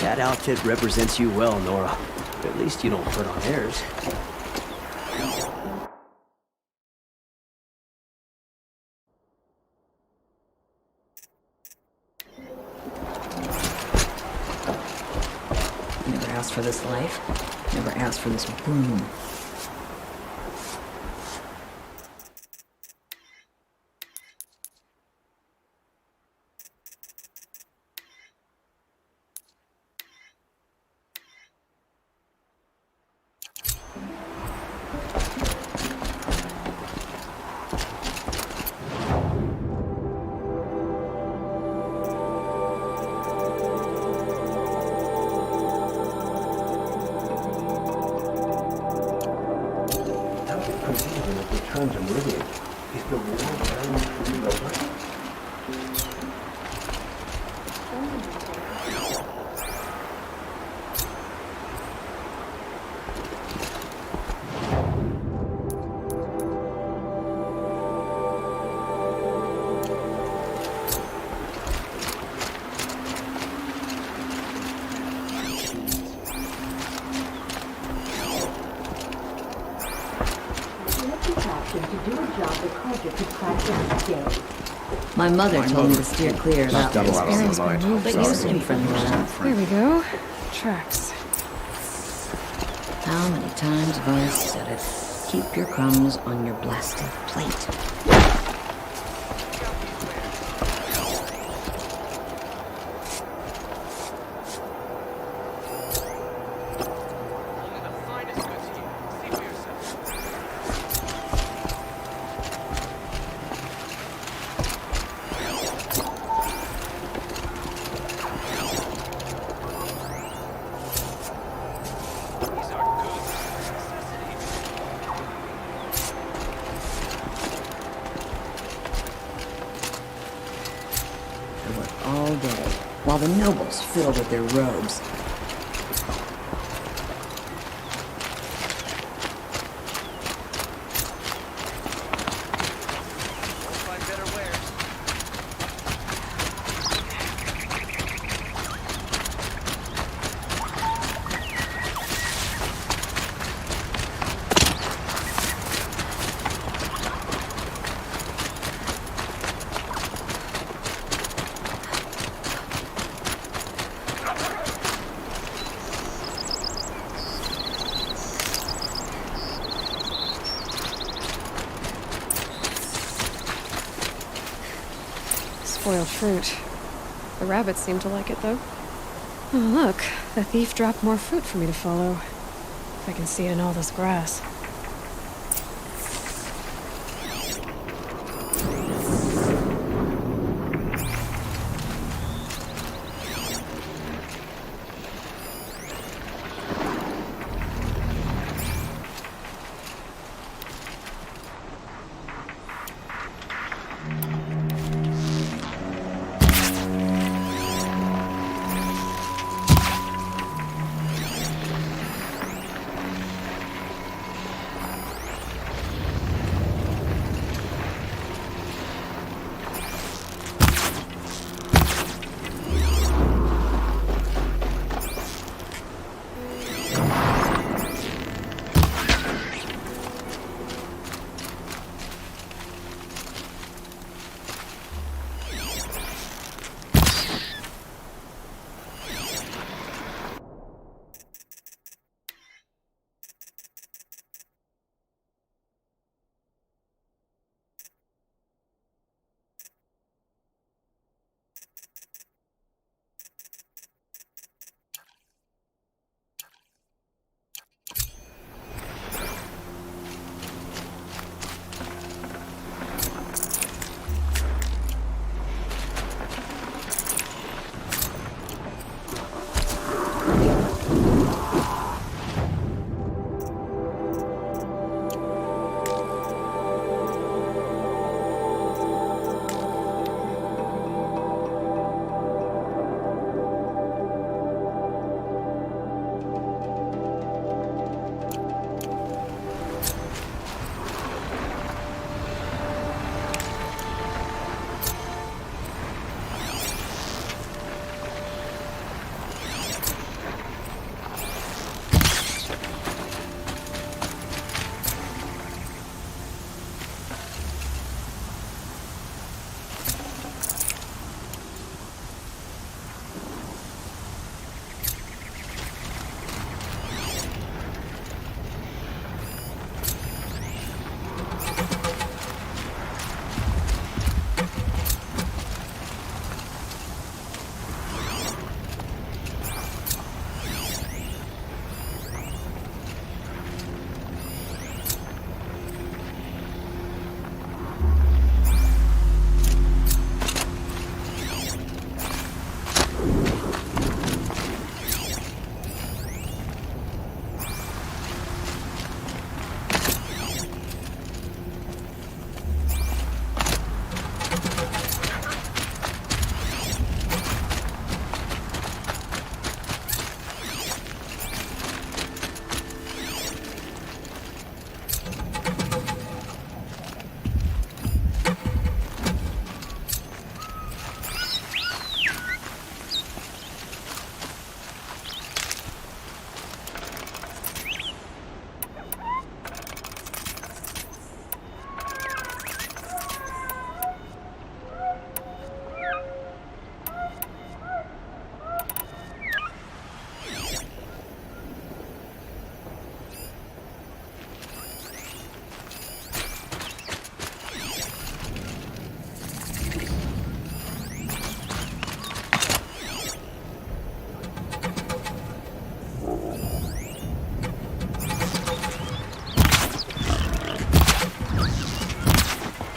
That outfit represents you well, Nora. At least you don't put on airs. Never asked for this life. Never asked for this broom. My mother told me to steer clear of that place. But you seem friendly enough. Here we go. Tracks. How many times have I said it? Keep your crumbs on your blasted plate. All day, while the nobles fiddle with their robes. spoiled fruit. The rabbits seem to like it, though. Oh, look. The thief dropped more fruit for me to follow. If I can see it in all this grass.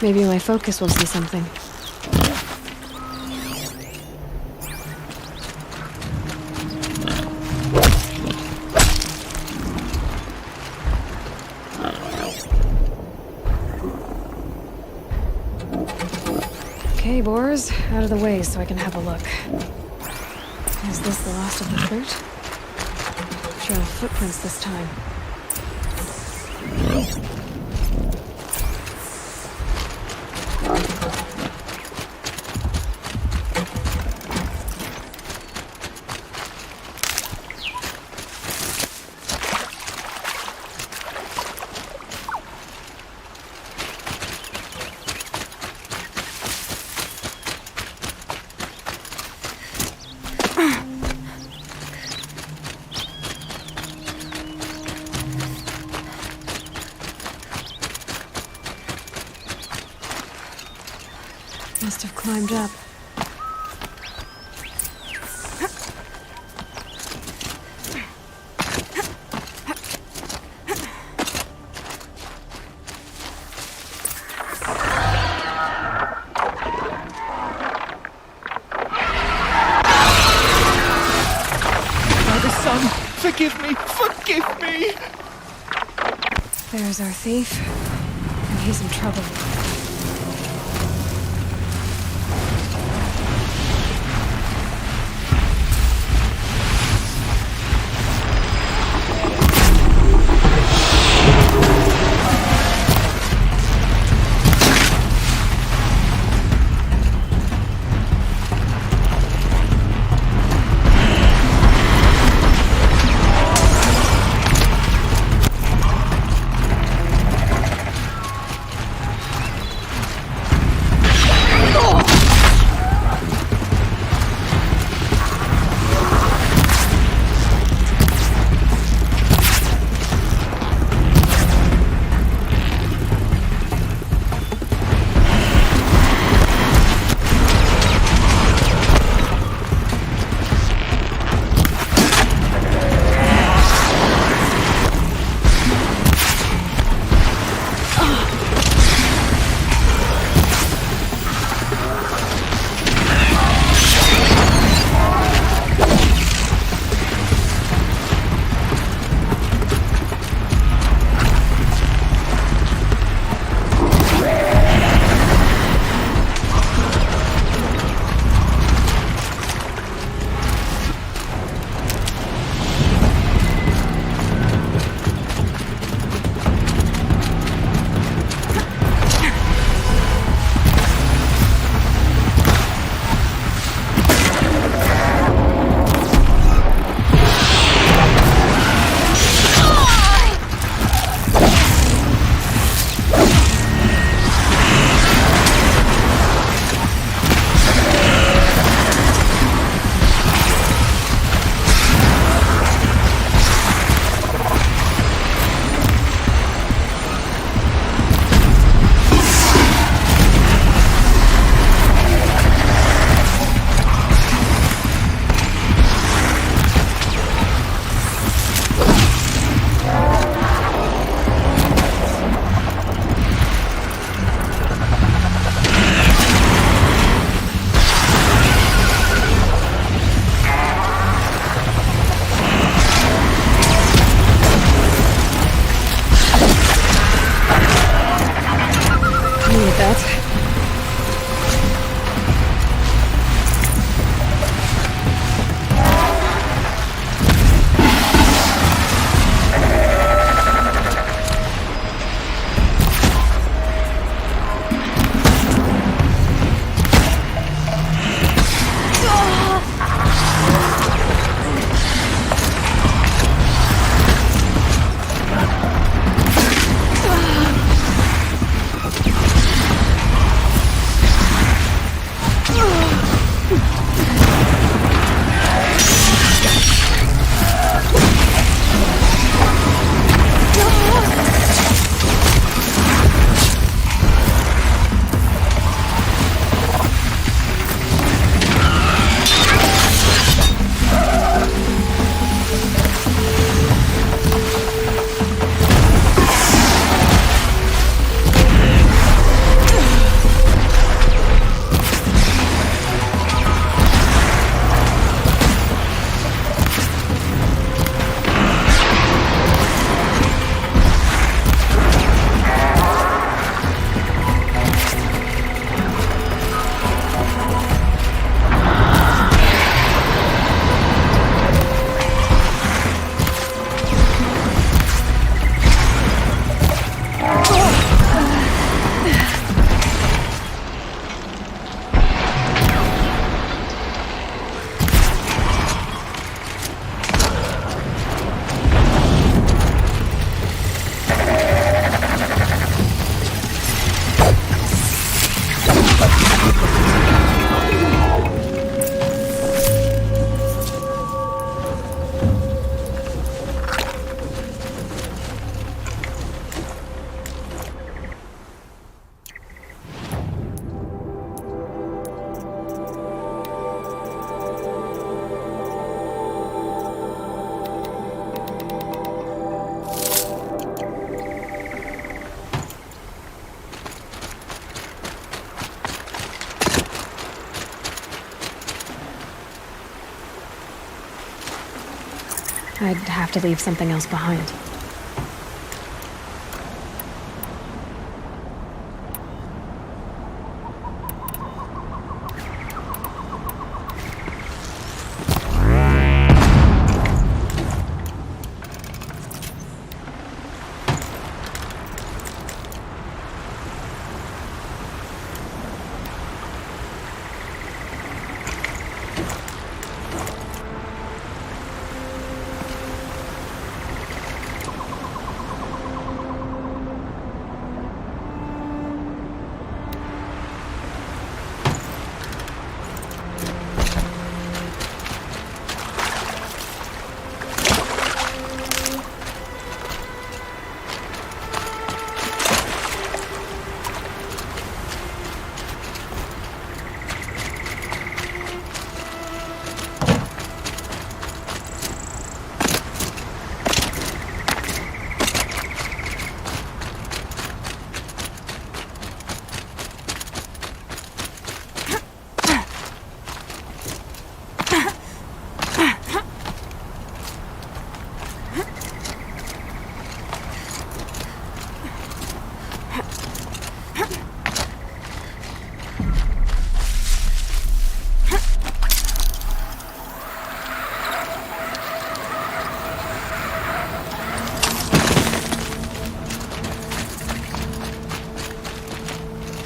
Maybe my focus will see something. Okay, boars, out of the way so I can have a look. Is this the last of the fruit? Sure, footprints this time. Must have climbed up. By the sun, forgive me! Forgive me! There's our thief. And he's in trouble. I'd have to leave something else behind.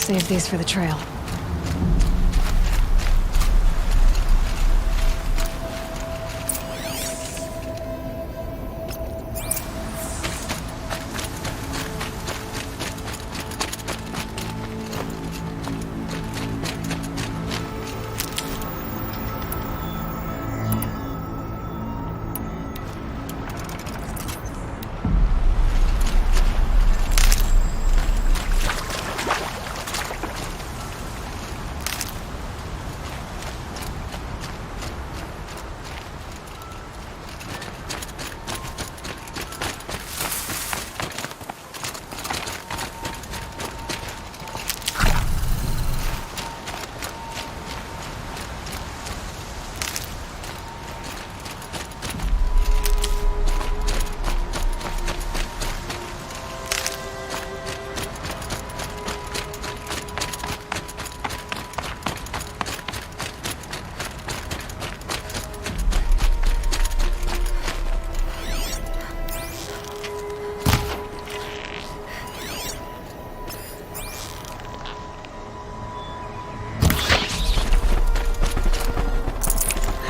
Save these for the trail.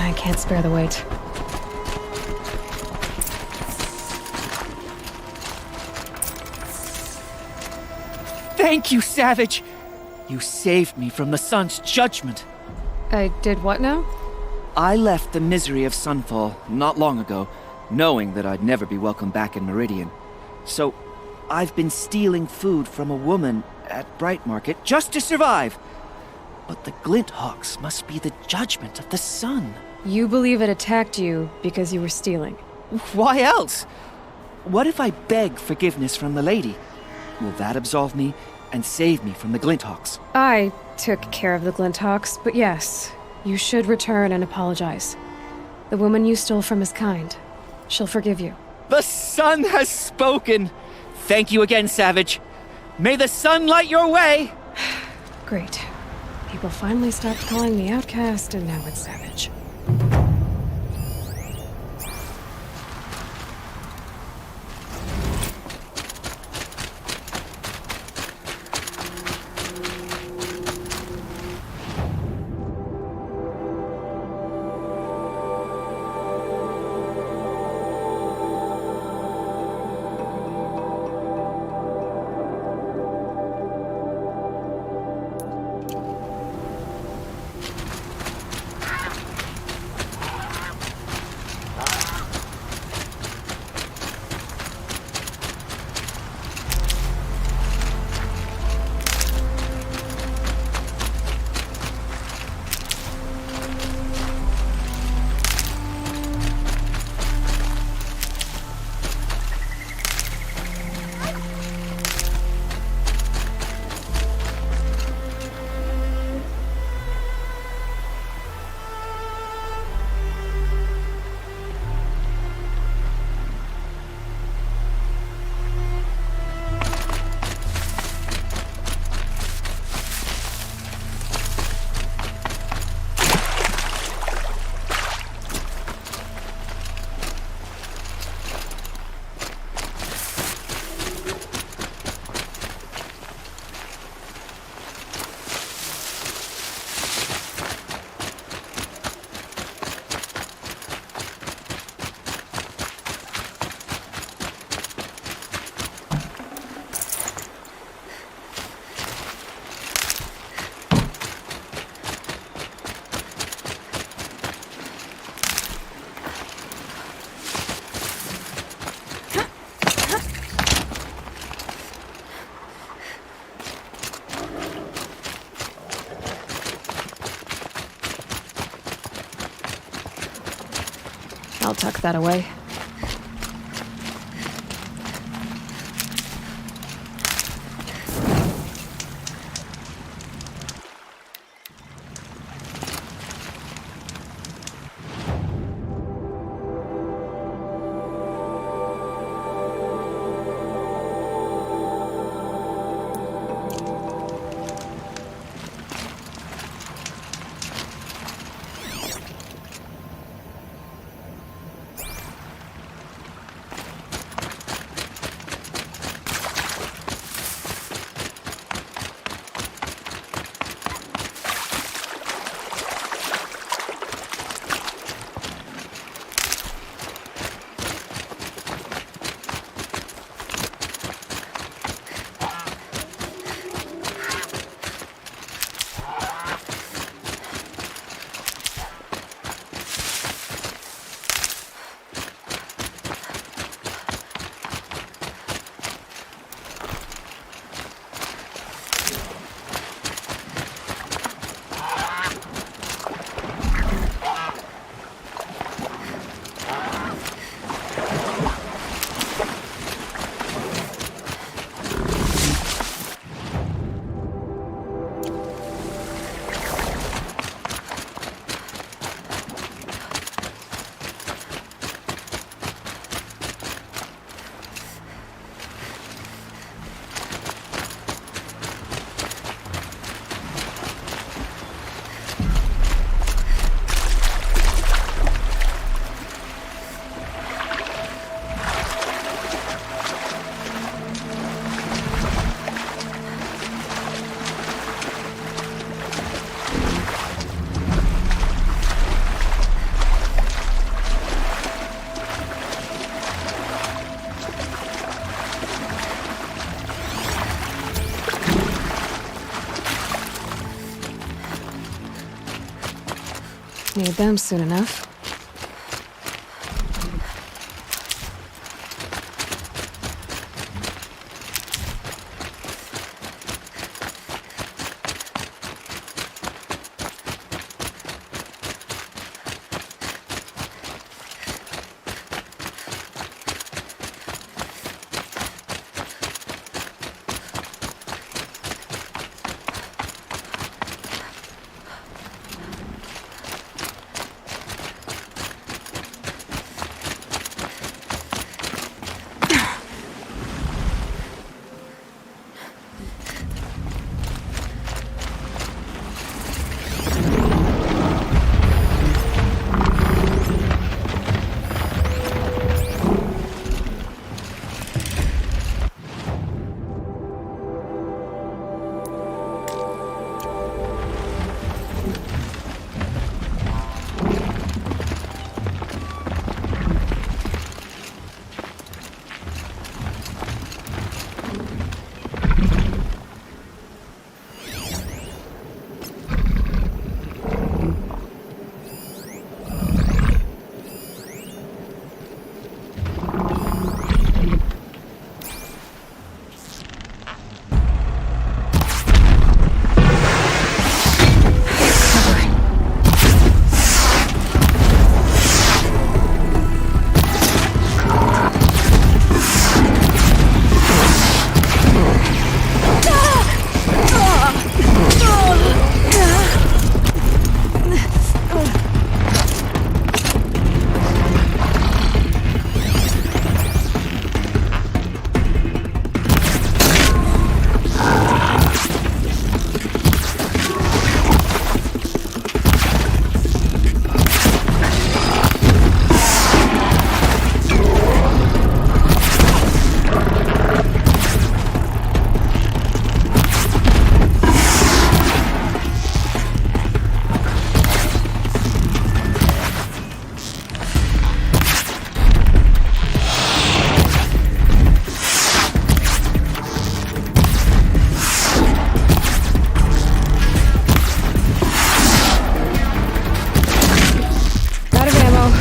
I can't spare the weight. Thank you, Savage! You saved me from the sun's judgment. I did what now? I left the misery of Sunfall not long ago, knowing that I'd never be welcome back in Meridian. So, I've been stealing food from a woman at Brightmarket just to survive. But the Glinthawks must be the judgment of the sun. You believe it attacked you because you were stealing. Why else? What if I beg forgiveness from the lady? Will that absolve me and save me from the Glinthawks? I took care of the Glinthawks, but yes, you should return and apologize. The woman you stole from is kind. She'll forgive you. The sun has spoken! Thank you again, Savage. May the sun light your way! Great. People finally stopped calling me outcast, and now it's Savage. I'll tuck that away. Need them soon enough.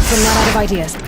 I'm not out of ideas.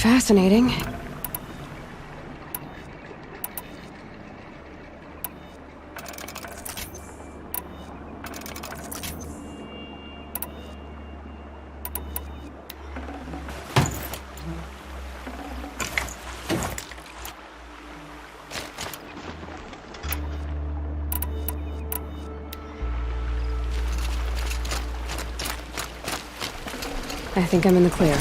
fascinating. I think I'm in the clear.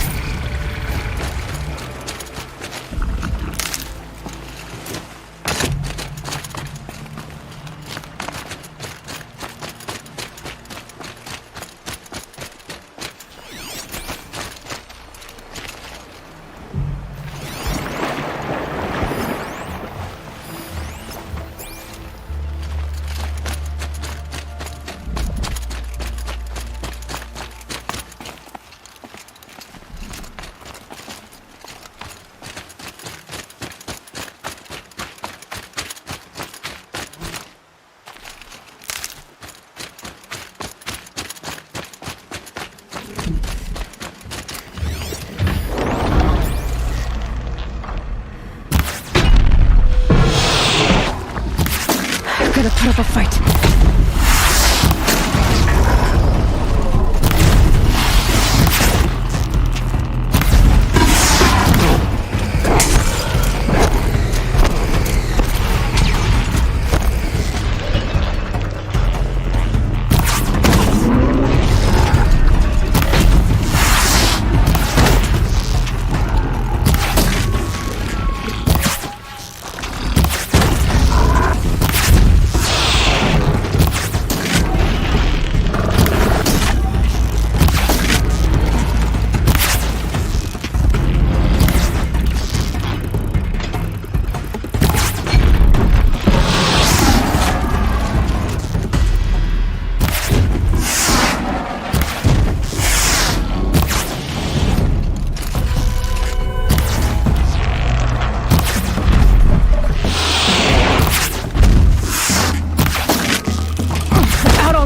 Gotta put up a fight.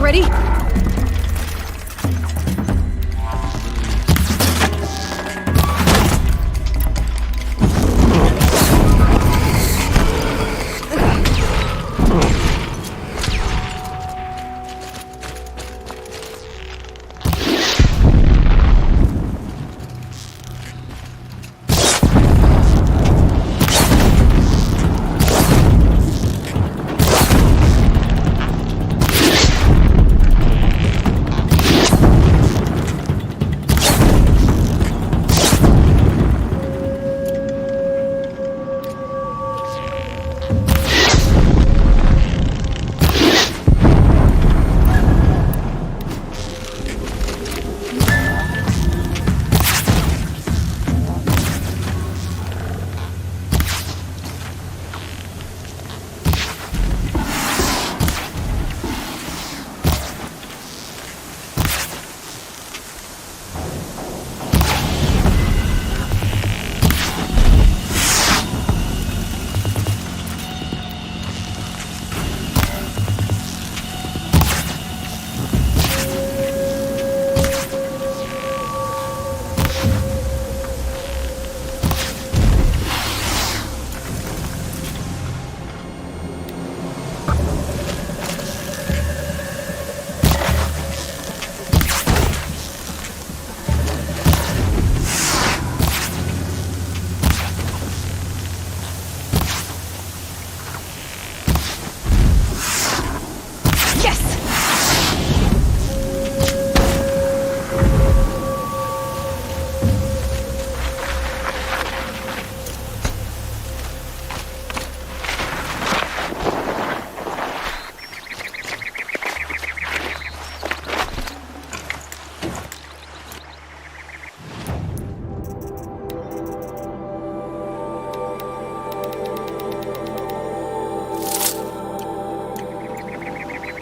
Ready?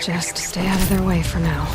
Just stay out of their way for now.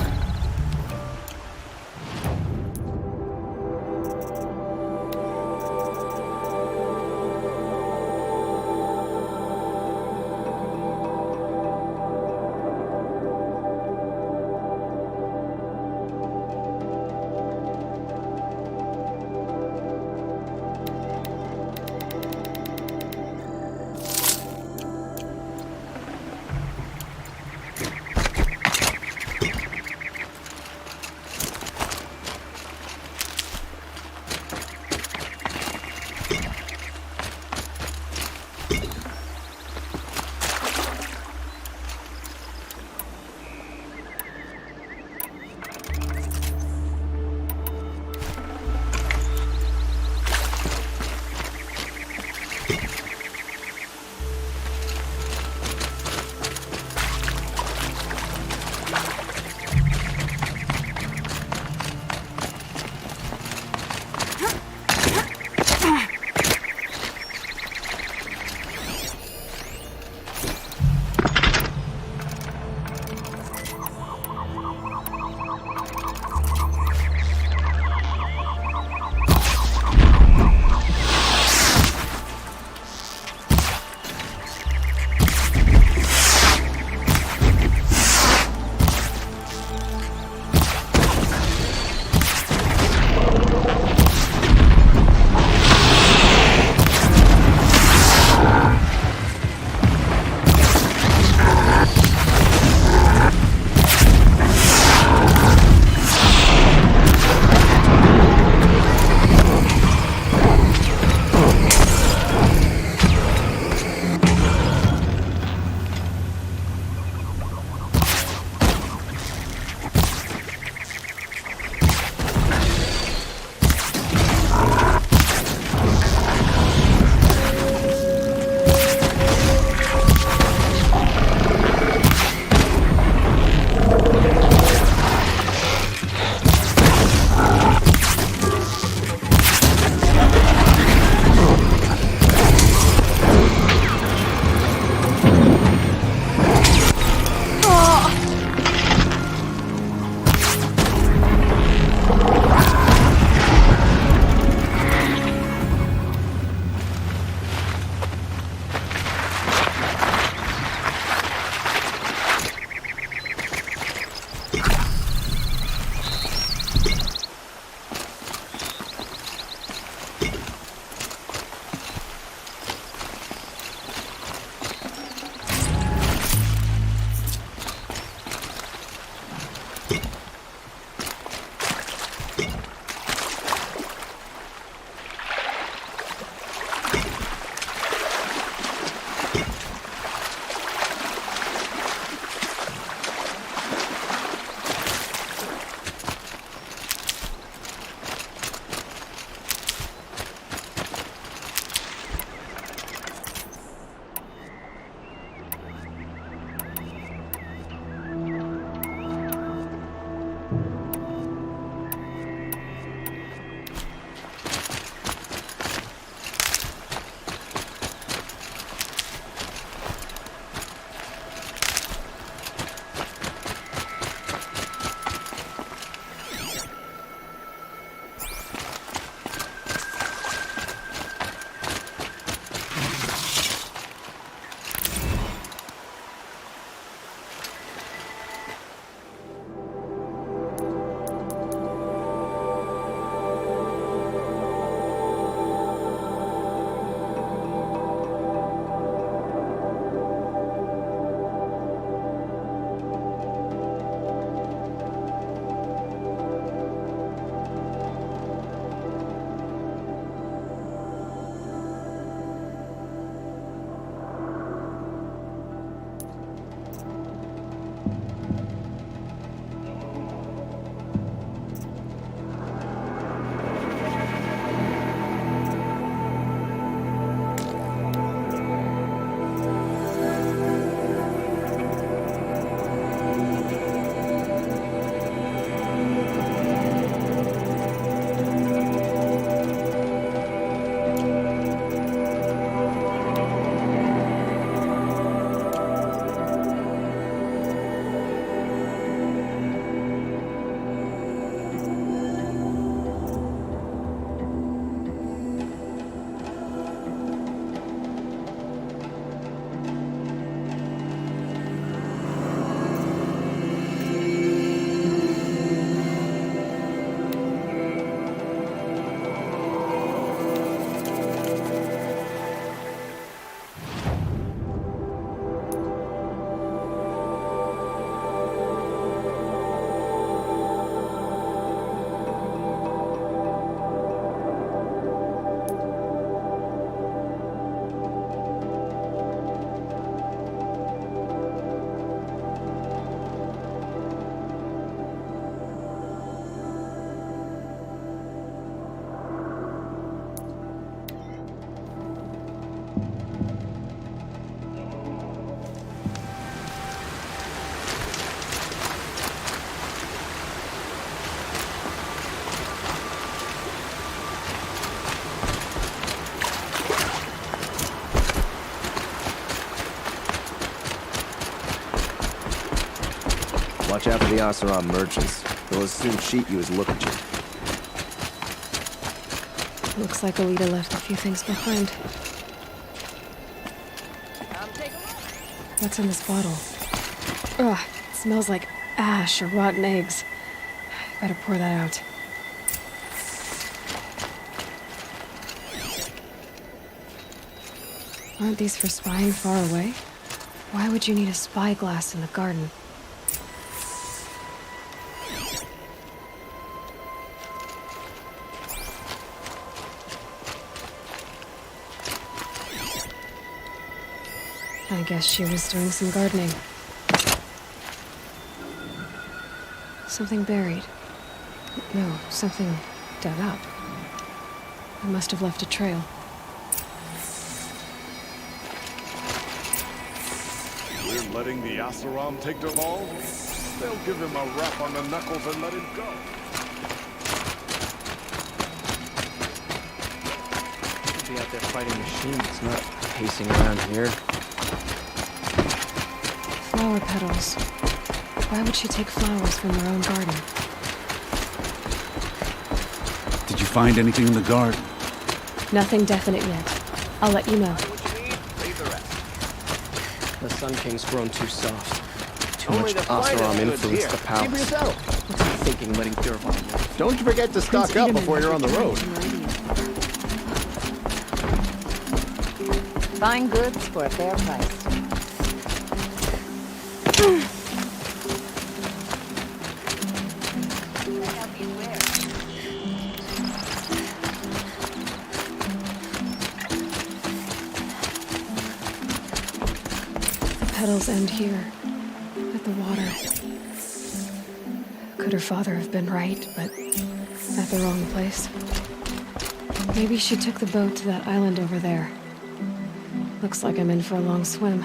Watch out for the Asaram merchants. They'll as soon cheat you as look at you. Looks like Alita left a few things behind. What's in this bottle? Ugh, it smells like ash or rotten eggs. Better pour that out. Aren't these for spying far away? Why would you need a spyglass in the garden? I guess she was doing some gardening. Something buried. No, something dug up. I must have left a trail. We're letting the Asaram take Derval? They'll give him a rap on the knuckles and let him go. Could be out there fighting machines, not pacing around here. Flower petals. Why would she take flowers from her own garden? Did you find anything in the garden? Nothing definite yet. I'll let you know. The Sun King's grown too soft. Too much Asaram influenced the palace. What's he thinking letting Derval live? Don't forget to stock up before you're on the road. Fine goods for a fair price. The petals end here, at the water. Could her father have been right, but at the wrong place? Maybe she took the boat to that island over there. Looks like I'm in for a long swim.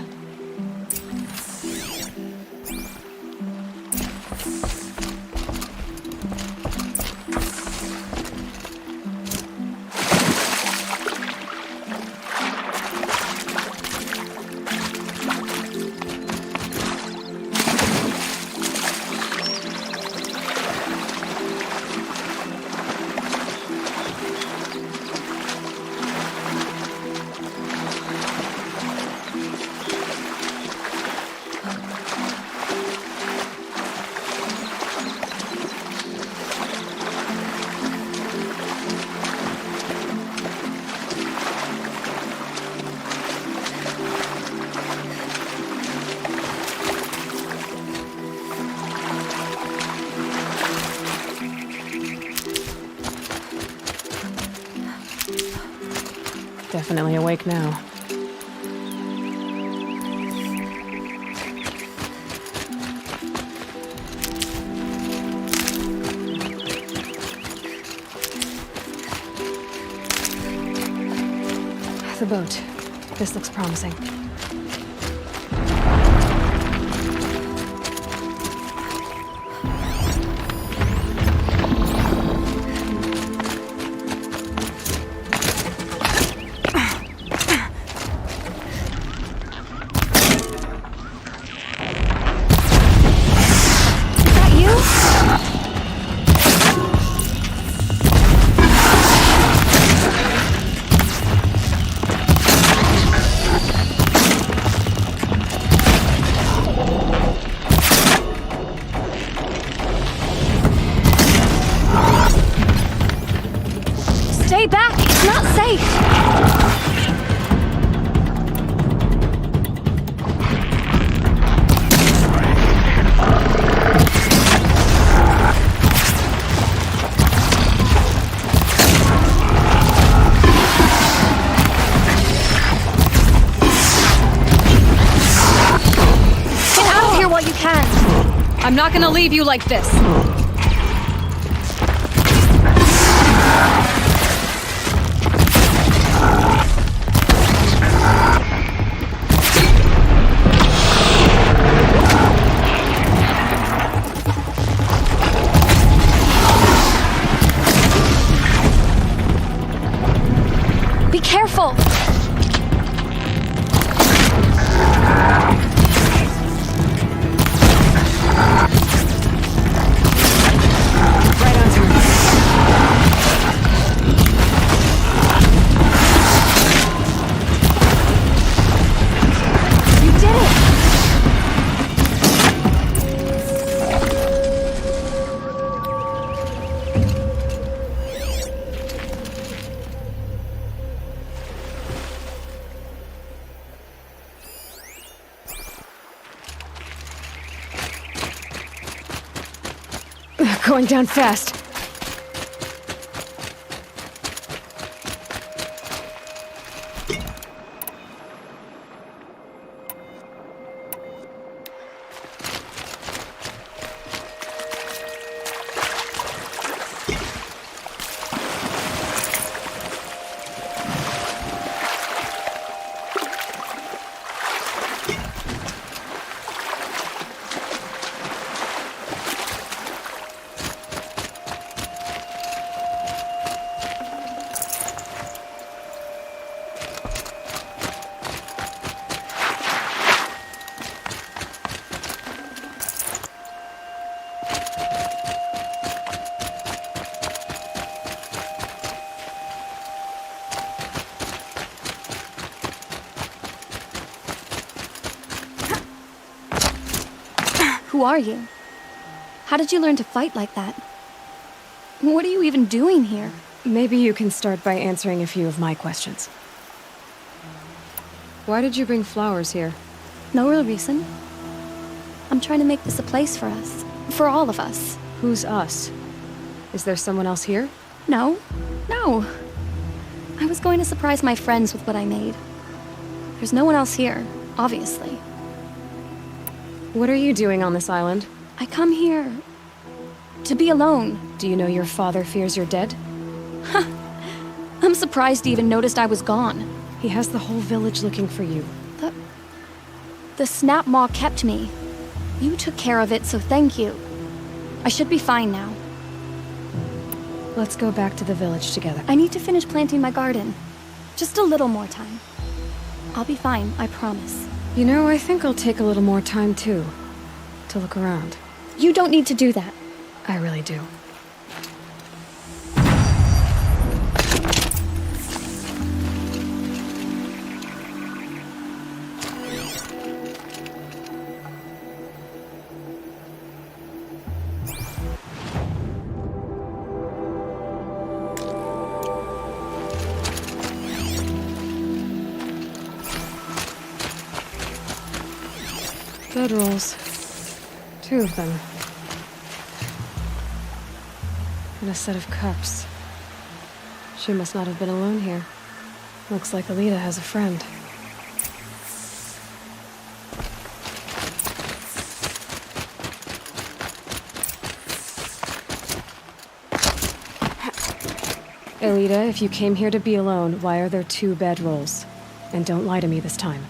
Definitely awake now. The boat. This looks promising. Stay back! It's not safe! Get out of here while you can! I'm not gonna leave you like this! Be careful! Going down fast. Who are you? How did you learn to fight like that? What are you even doing here? Maybe you can start by answering a few of my questions. Why did you bring flowers here? No real reason. I'm trying to make this a place for us. For all of us. Who's us? Is there someone else here? No. No. I was going to surprise my friends with what I made. There's no one else here, obviously. What are you doing on this island? I come here to be alone. Do you know your father fears you're dead? I'm surprised he even noticed I was gone. He has the whole village looking for you. The snap maw kept me. You took care of it, so thank you. I should be fine now. Let's go back to the village together. I need to finish planting my garden. Just a little more time. I'll be fine, I promise. You know, I think I'll take a little more time too. To look around. You don't need to do that. I really do. Bedrolls. 2 of them. And a set of cups. She must not have been alone here. Looks like Alita has a friend. Alita, if you came here to be alone, why are there 2 bedrolls? And don't lie to me this time.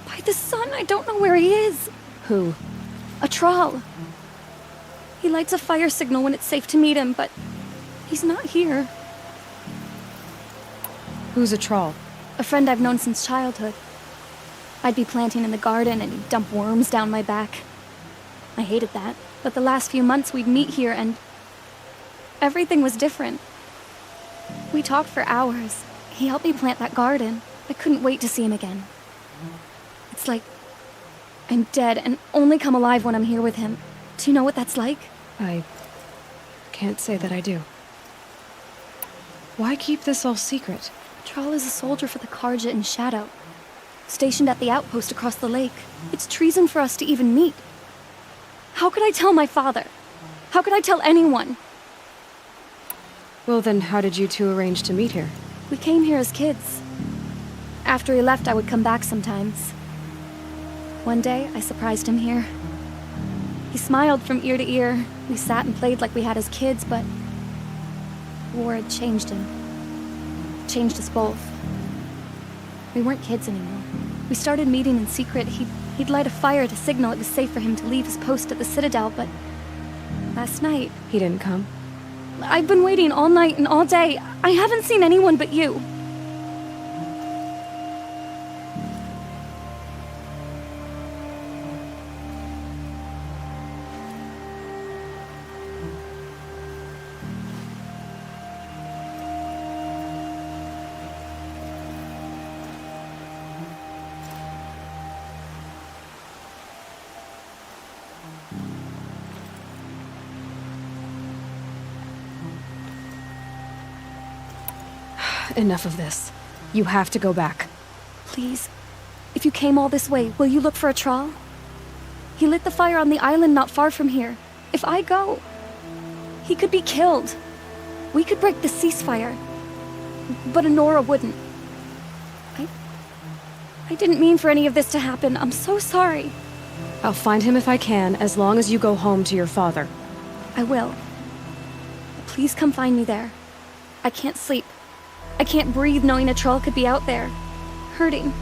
By the sun, I don't know where he is. Who? A troll. He lights a fire signal when it's safe to meet him, but he's not here. Who's a troll? A friend I've known since childhood. I'd be planting in the garden and he'd dump worms down my back. I hated that, but the last few months we'd meet here and everything was different. We talked for hours. He helped me plant that garden. I couldn't wait to see him again. It's like I'm dead and only come alive when I'm here with him. Do you know what that's like? I can't say that I do. Why keep this all secret? Troll is a soldier for the Karja in Shadow, stationed at the outpost across the lake. It's treason for us to even meet. How could I tell my father? How could I tell anyone? Well then, how did you 2 arrange to meet here? We came here as kids. After he left, I would come back sometimes. One day, I surprised him here. He smiled from ear to ear. We sat and played like we had as kids, but war had changed him. Changed us both. We weren't kids anymore. We started meeting in secret. He'd light a fire to signal it was safe for him to leave his post at the Citadel, but last night... He didn't come? I've been waiting all night and all day. I haven't seen anyone but you. Enough of this. You have to go back. Please, if you came all this way, will you look for a troll? He lit the fire on the island not far from here. If I go, he could be killed. We could break the ceasefire, but Honora wouldn't. I didn't mean for any of this to happen. I'm so sorry. I'll find him if I can, as long as you go home to your father. I will. Please come find me there. I can't sleep. I can't breathe knowing a troll could be out there, hurting.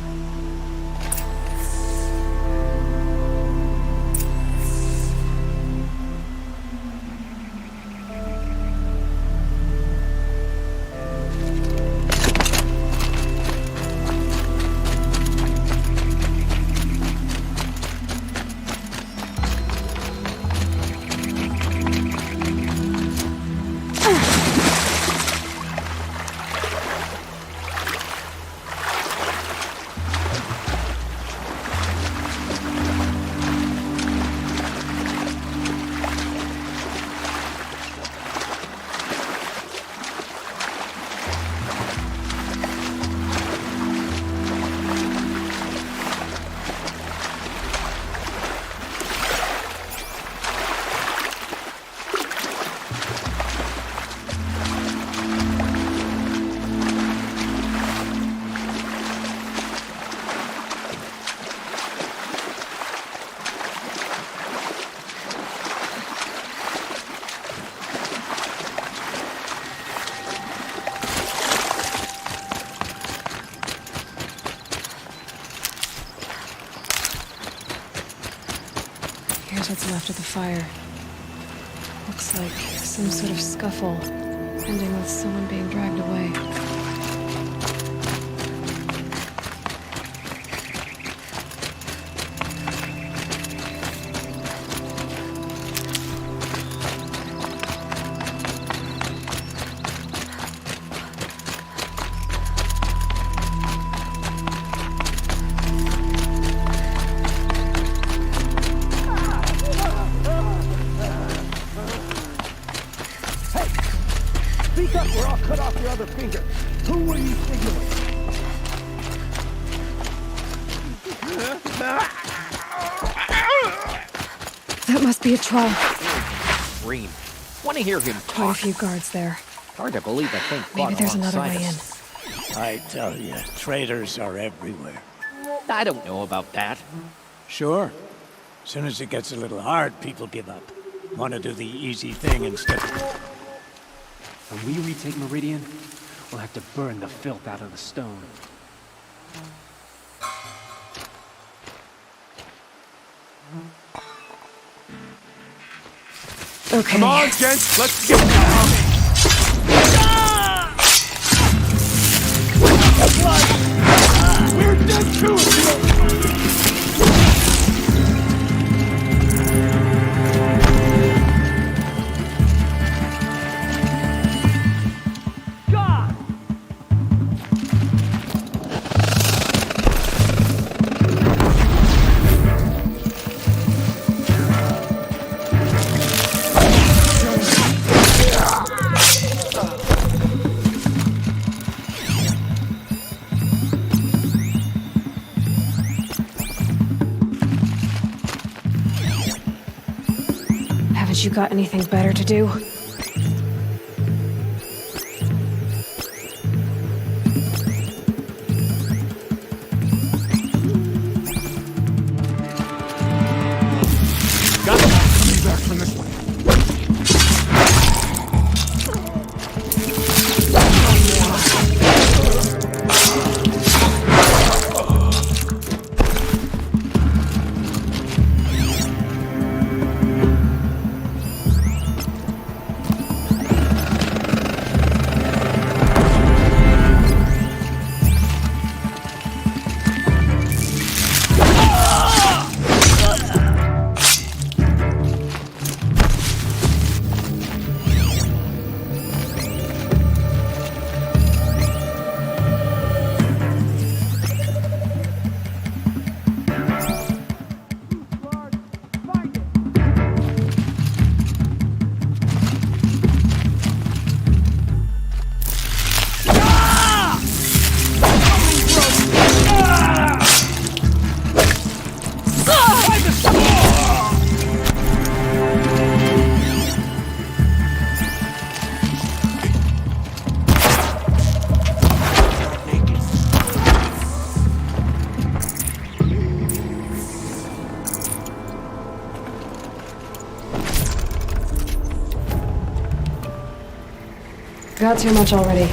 Here's what's left of the fire. Looks like some sort of scuffle, ending with someone being dragged away. Speak up or I'll cut off your other finger. Who were you signaling? That must be a troll. Green. Want to hear him Quite a talk. few guards there. Hard to believe the thing fought Maybe there's another alongside way in. us. I tell you, traitors are everywhere. I don't know about that. Sure. As soon as it gets a little hard, people give up. Want to do the easy thing instead of... When we retake Meridian, we'll have to burn the filth out of the stone. Okay. Come on, gents, let's get down! We're dead too! Haven't you got anything better to do? Got them all coming back from this way. Got too much already.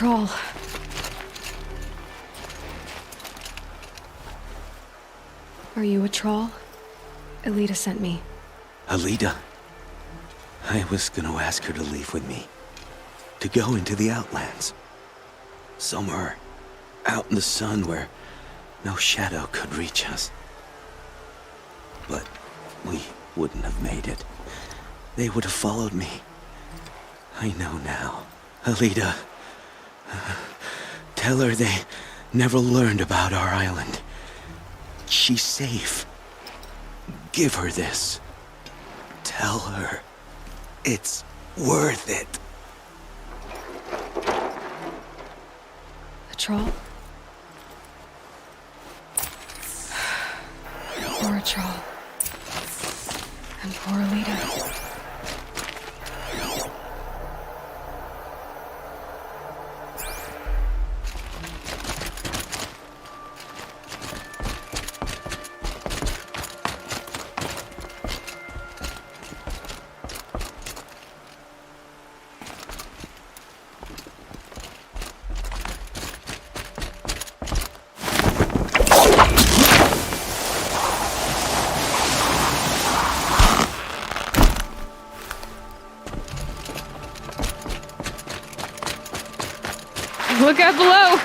Troll. Are you a troll? Elita sent me. Alita? I was gonna ask her to leave with me. To go into the Outlands. Somewhere out in the sun where no shadow could reach us. But we wouldn't have made it. They would have followed me. I know now. Alita, tell her they never learned about our island. She's safe. Give her this. Tell her it's worth it. A troll? Poor troll. And poor Alita. Look out below!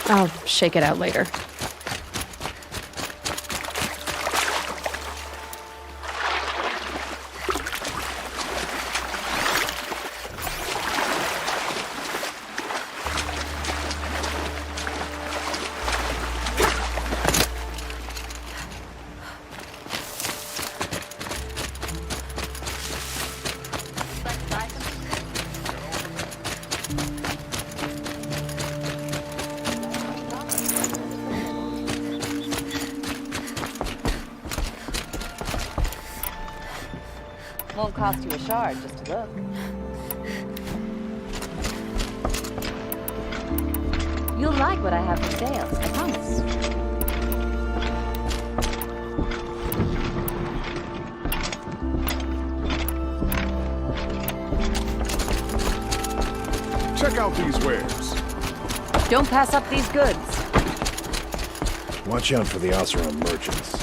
I'll shake it out later. Won't cost you a shard just to look. You'll like what I have for sale, I promise. Check out these wares. Don't pass up these goods. Watch out for the Oseram merchants.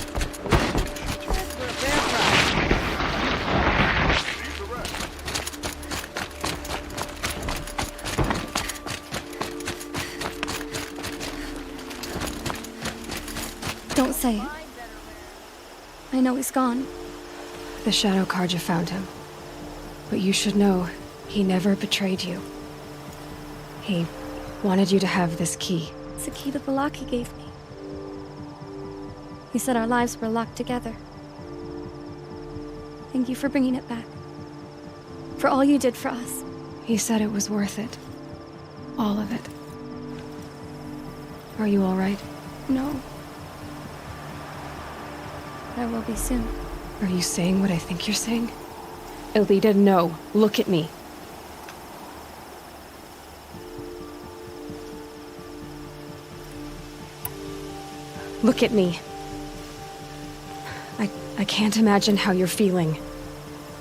Don't say it. I know he's gone. The Shadow Carja found him. But you should know, he never betrayed you. He wanted you to have this key. It's a key that the lock he gave me. He said our lives were locked together. Thank you for bringing it back. For all you did for us. He said it was worth it. All of it. Are you all right? No. But I will be soon. Are you saying what I think you're saying? Elita, no. Look at me. Look at me. I can't imagine how you're feeling.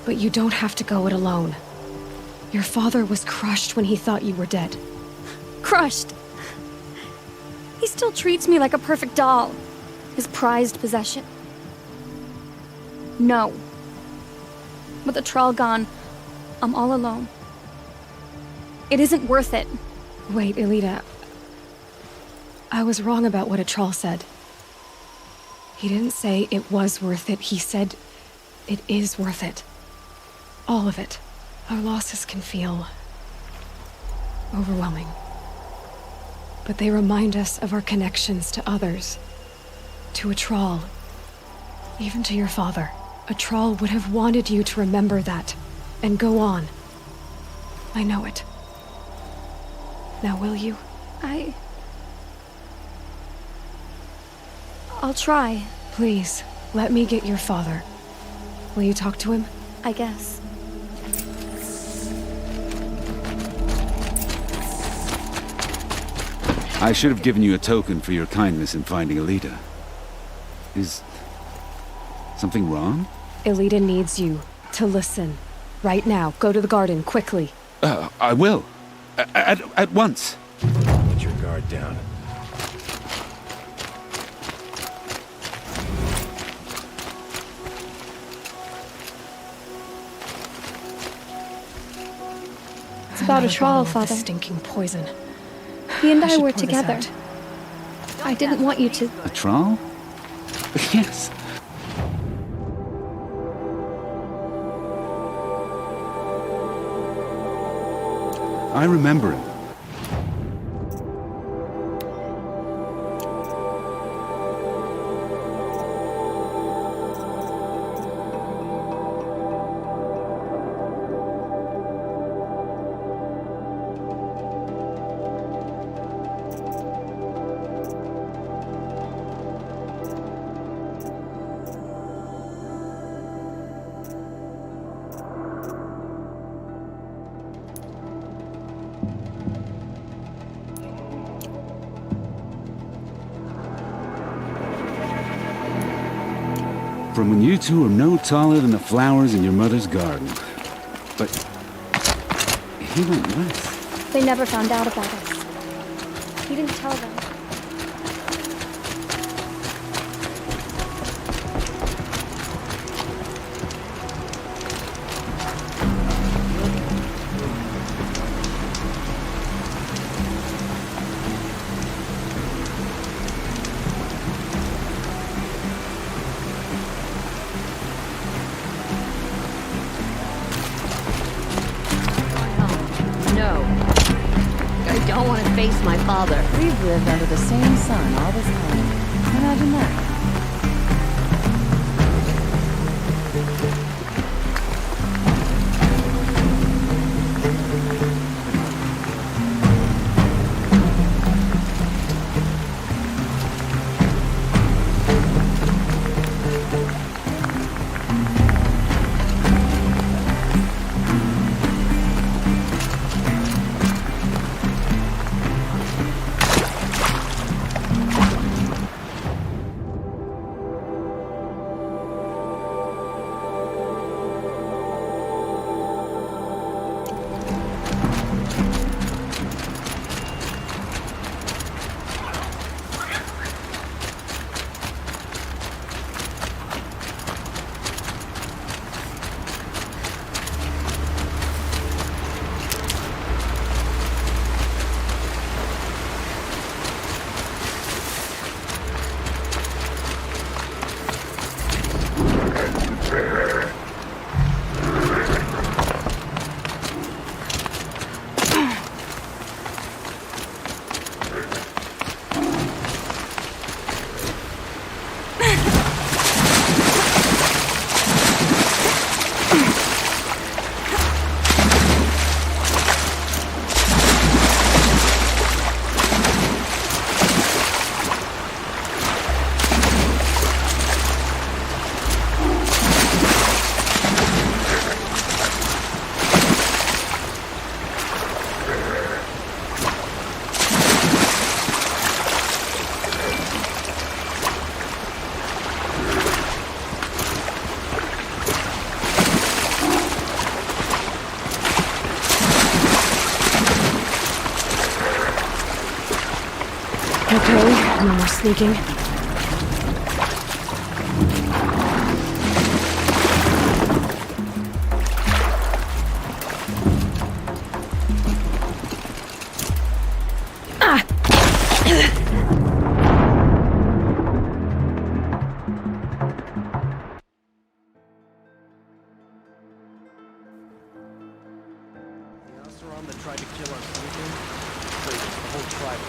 But you don't have to go it alone. Your father was crushed when he thought you were dead. Crushed! He still treats me like a perfect doll. His prized possession. No. With the Troll gone, I'm all alone. It isn't worth it. Wait, Elita. I was wrong about what a troll said. He didn't say it was worth it. He said it is worth it. All of it. Our losses can feel overwhelming. But they remind us of our connections to others. To a troll. Even to your father. A troll would have wanted you to remember that. And go on. I know it. Now will you? I'll try. Please, let me get your father. Will you talk to him? I guess. I should have given you a token for your kindness in finding Elita. Is something wrong? Elita needs you to listen. Right now. Go to the garden, quickly. I will. At once. Put your guard down. It's about a troll, Father. Stinking poison. He and I should were pour this together. out. I didn't want you to. A troll? Yes. I remember him. From when you two are no taller than the flowers in your mother's garden. But he went west. They never found out about us. He didn't tell them. father. We've lived under the same sun all this time. Imagine that. Okay, no more sneaking. That tried to kill our sleeping, the whole tribe.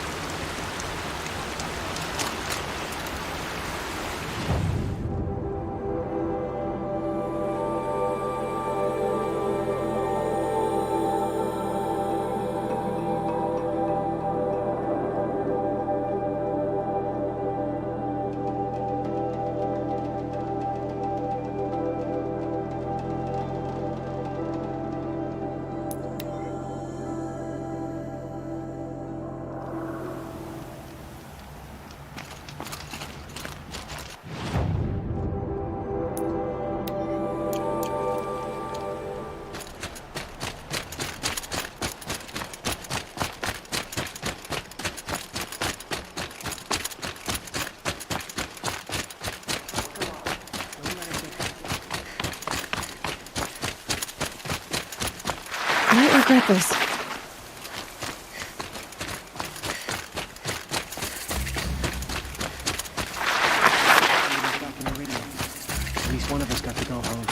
I might regret this. At least one of us got to go home.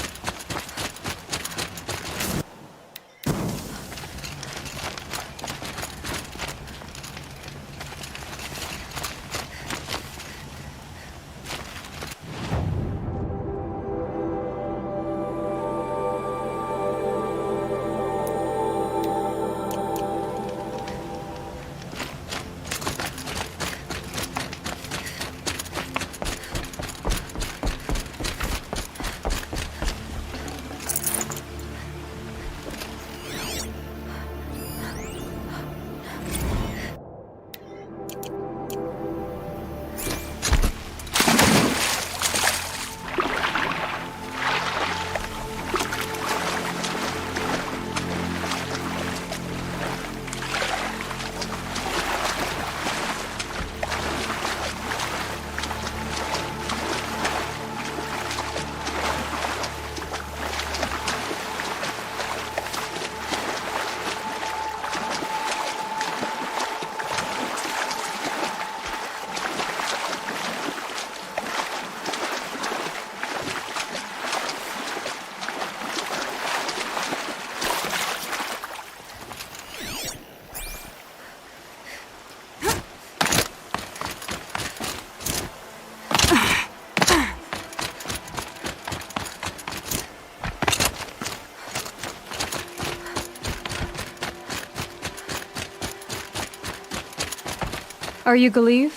Are you Galeev,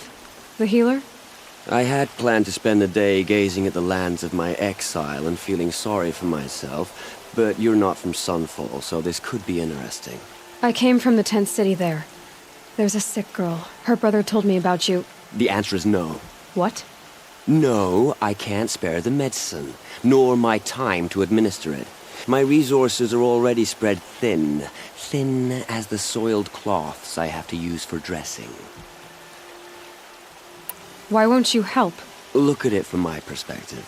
the healer? I had planned to spend the day gazing at the lands of my exile and feeling sorry for myself, but you're not from Sunfall, so this could be interesting. I came from the tent city there. There's a sick girl. Her brother told me about you. The answer is no. What? No, I can't spare the medicine, nor my time to administer it. My resources are already spread thin, thin as the soiled cloths I have to use for dressing. Why won't you help? Look at it from my perspective.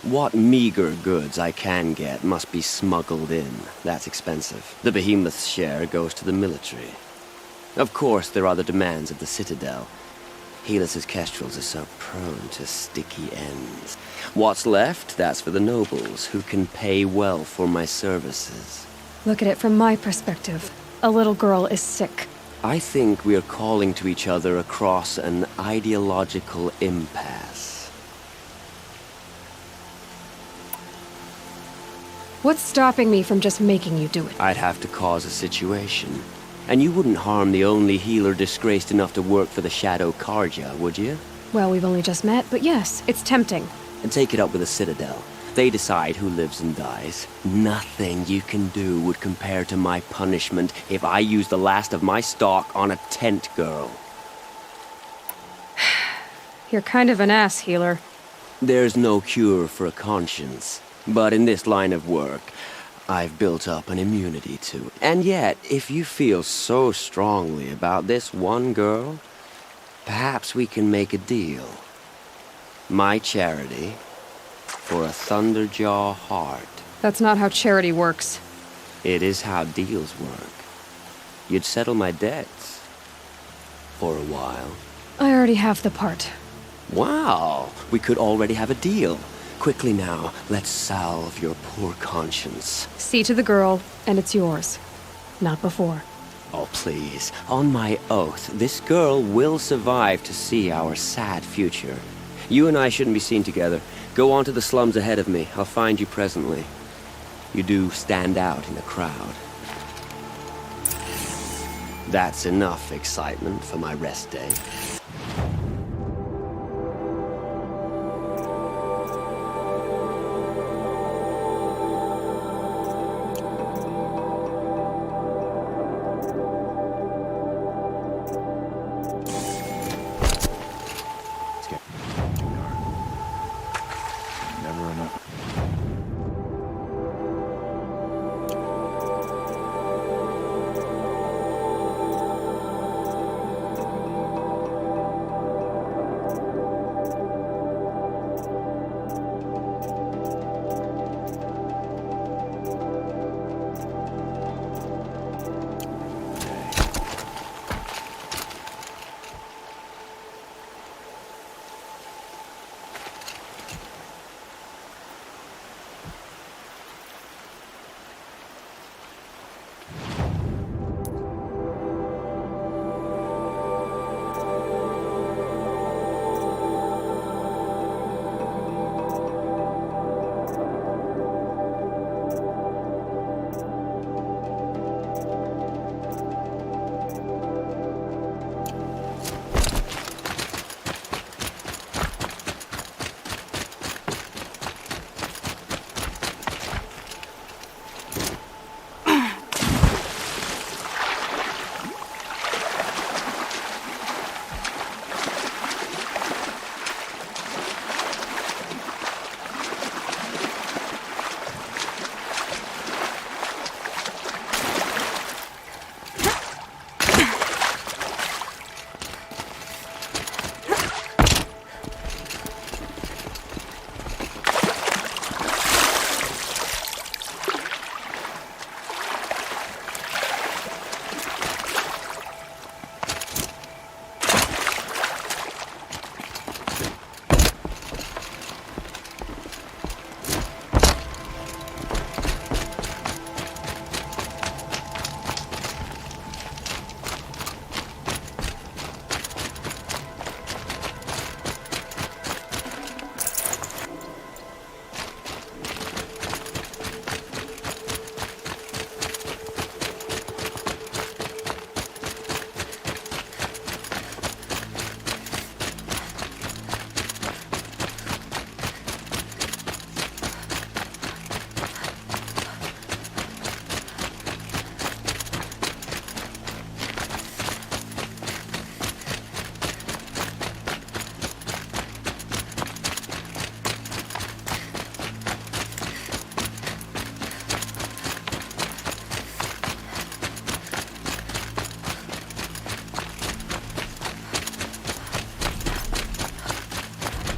What meager goods I can get must be smuggled in. That's expensive. The behemoth's share goes to the military. Of course, there are the demands of the Citadel. Helis's kestrels are so prone to sticky ends. What's left, that's for the nobles, who can pay well for my services. Look at it from my perspective. A little girl is sick. I think we are calling to each other across an ideological impasse. What's stopping me from just making you do it? I'd have to cause a situation. And you wouldn't harm the only healer disgraced enough to work for the Shadow Karja, would you? Well, we've only just met, but yes, it's tempting. And take it up with the Citadel. They decide who lives and dies. Nothing you can do would compare to my punishment if I use the last of my stock on a tent girl. You're kind of an ass, healer. There's no cure for a conscience. But in this line of work, I've built up an immunity to it. And yet, if you feel so strongly about this one girl, perhaps we can make a deal. My charity for a Thunderjaw heart. That's not how charity works. It is how deals work. You'd settle my debts. For a while. I already have the part. Wow, we could already have a deal. Quickly now, let's salve your poor conscience. See to the girl, and it's yours. Not before. Oh, please. On my oath, this girl will survive to see our sad future. You and I shouldn't be seen together. Go on to the slums ahead of me. I'll find you presently. You do stand out in a crowd. That's enough excitement for my rest day.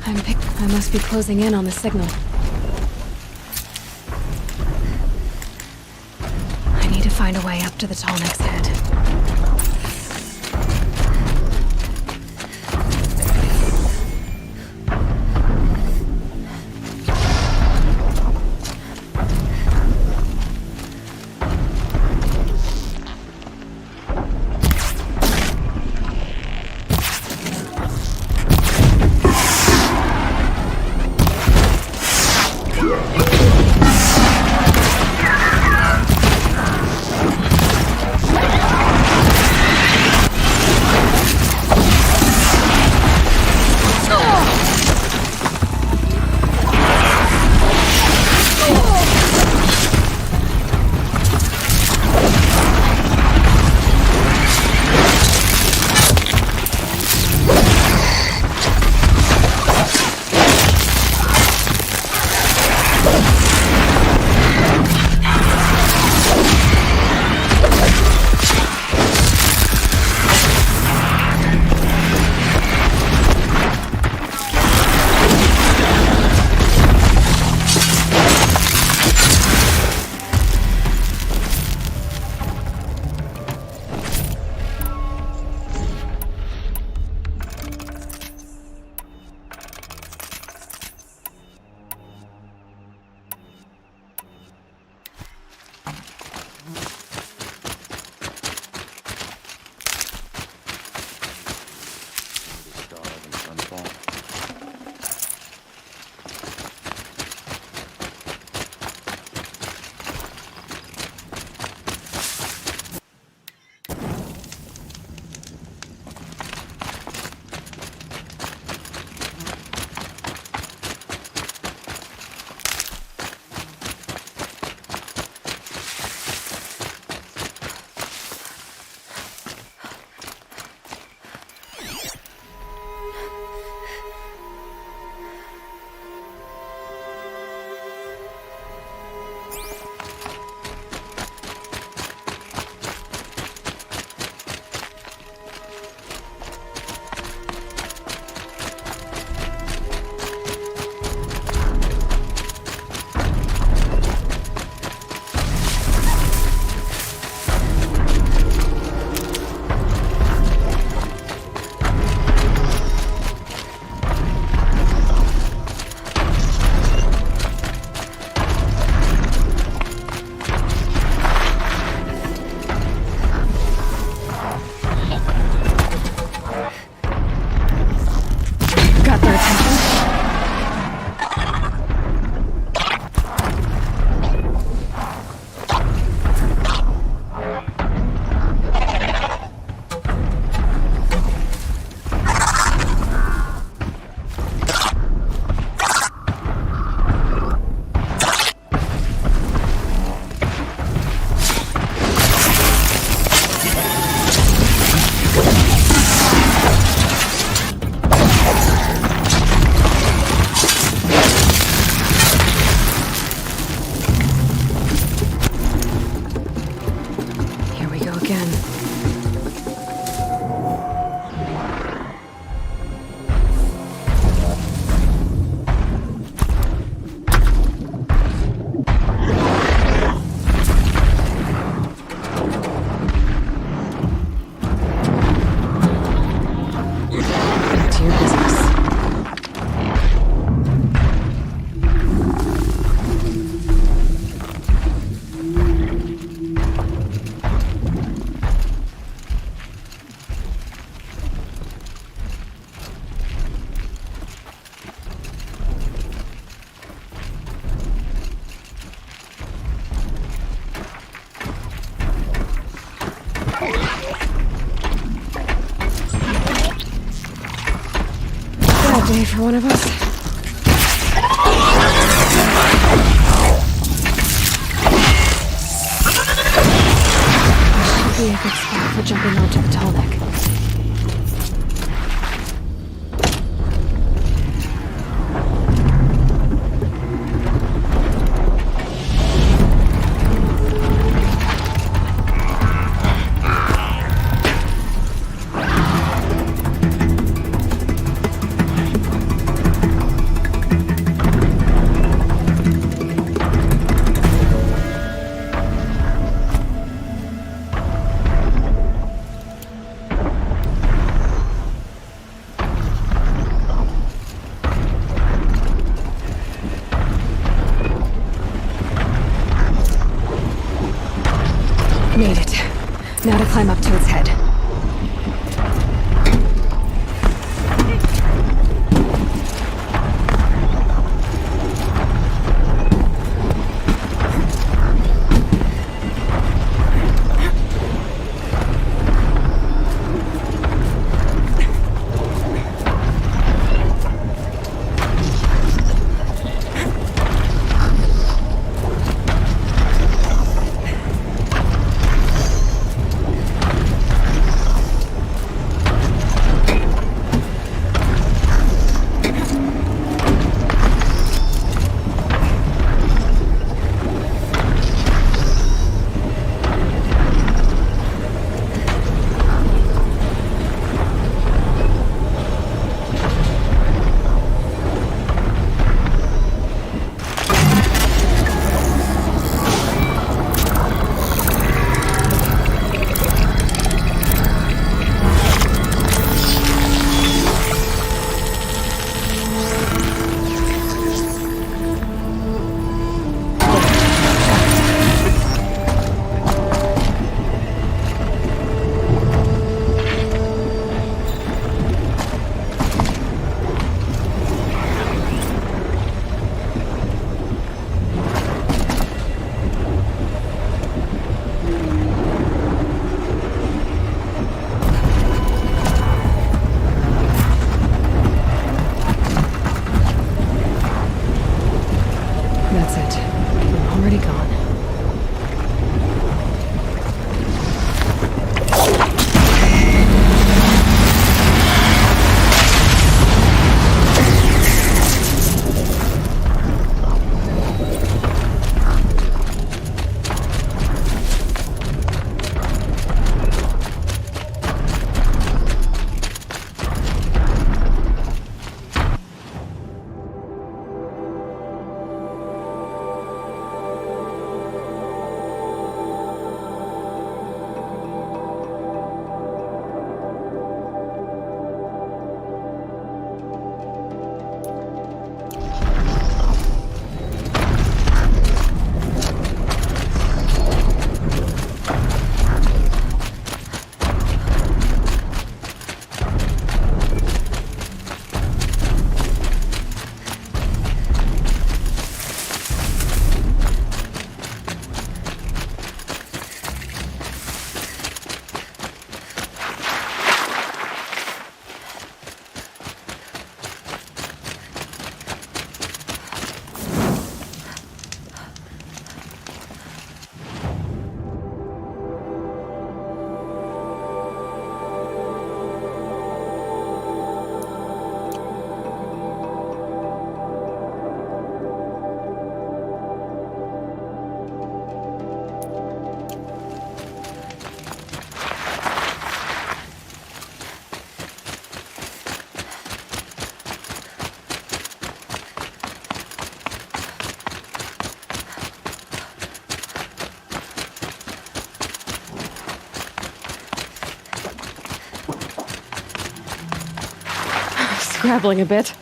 I must be closing in on the signal. I need to find a way up to the Tallneck's head. Day for one of us. This should be a good spot for jumping onto the Tallneck. Now to climb up to its head. That's it. We're already gone. Scrabbling a bit.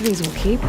These will keep.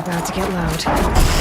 About to get loud.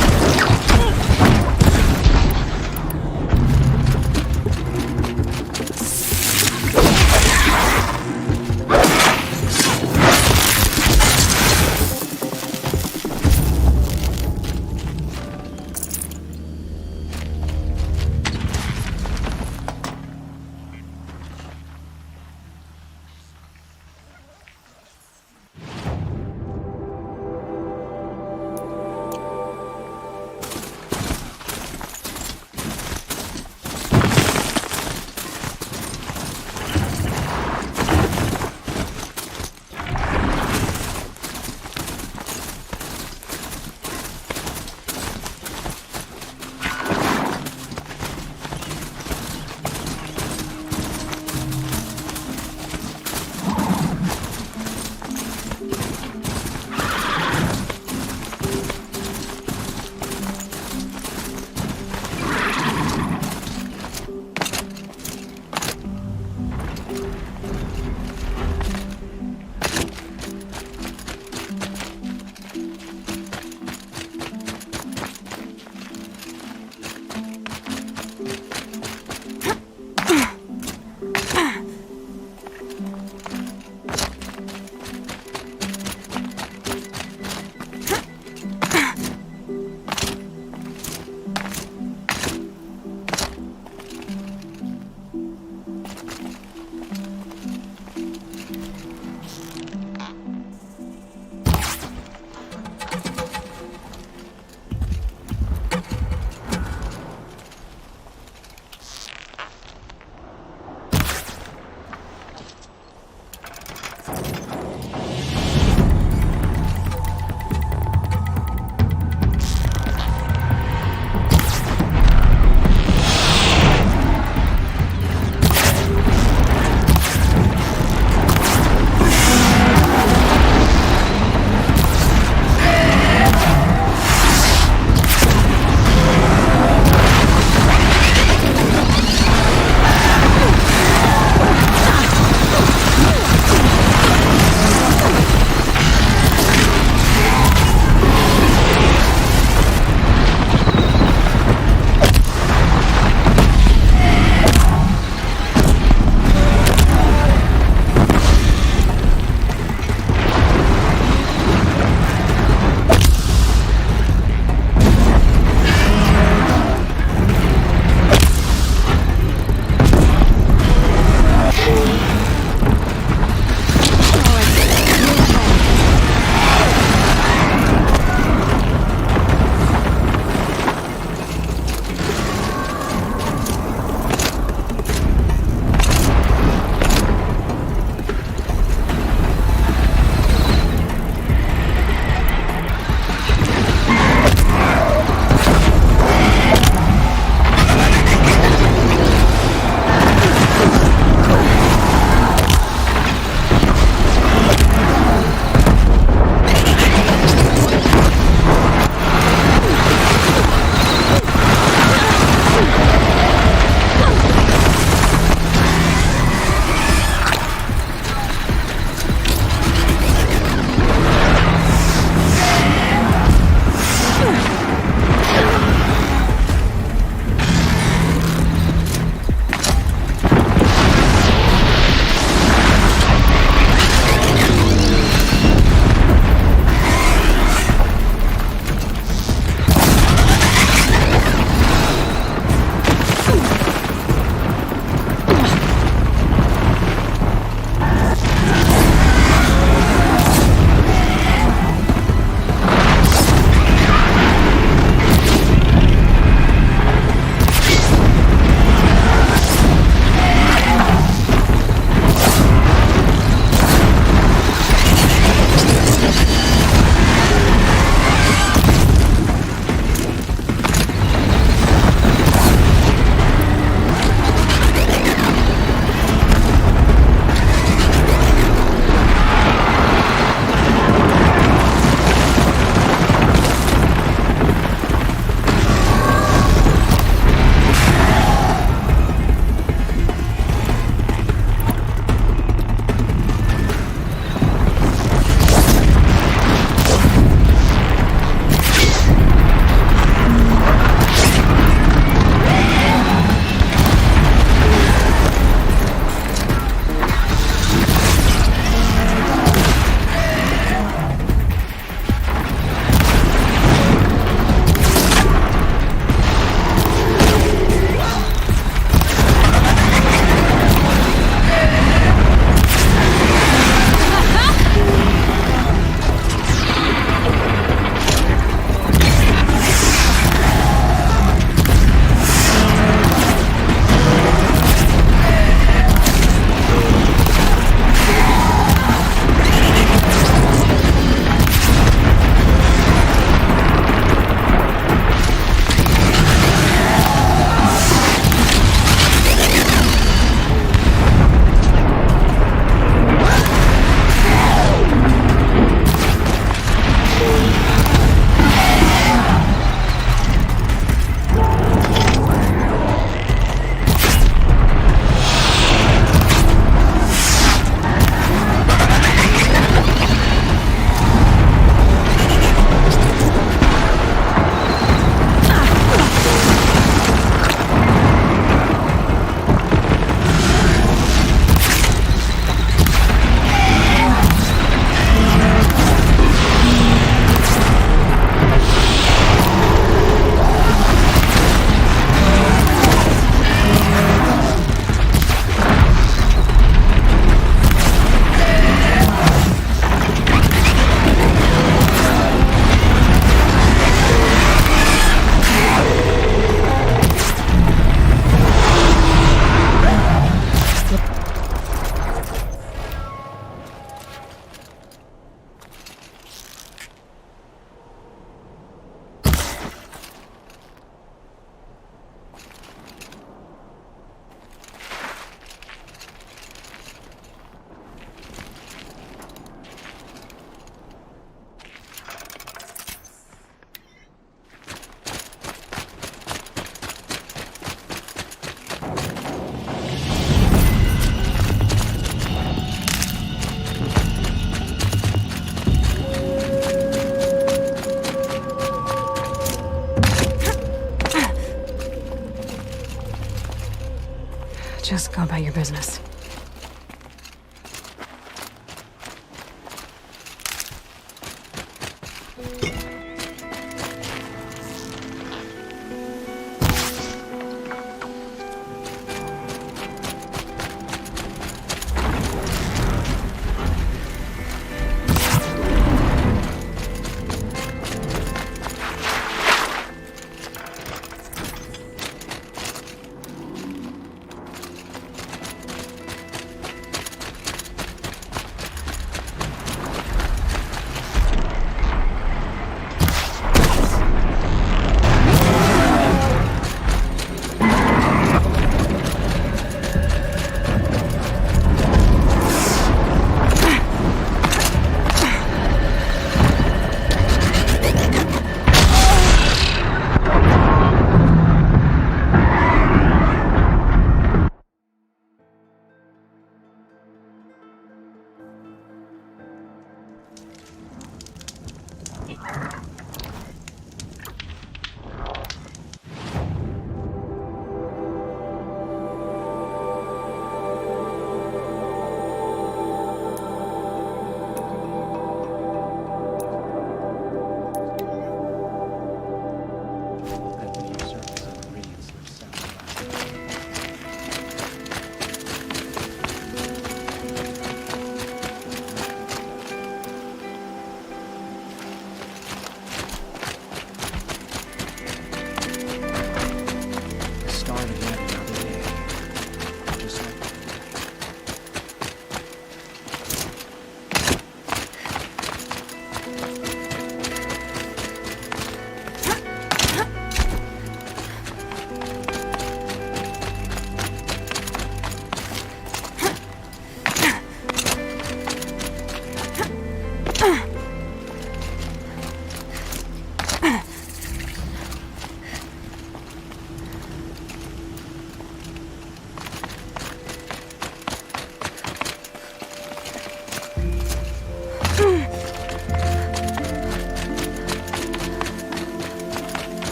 Go about your business.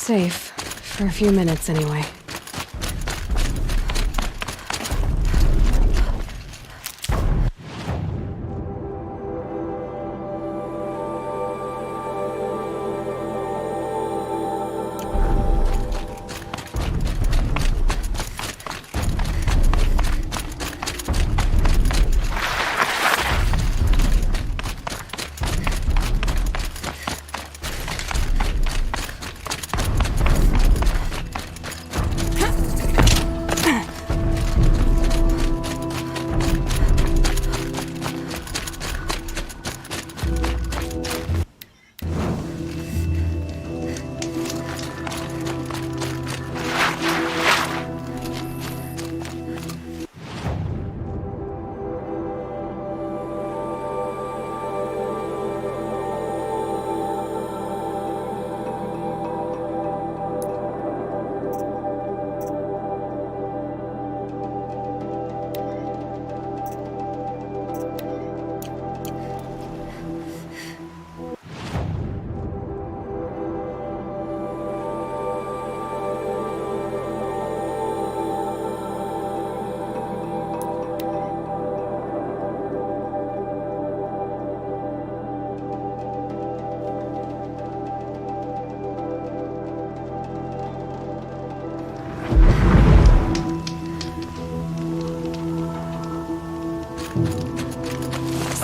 safe. For a few minutes, anyway.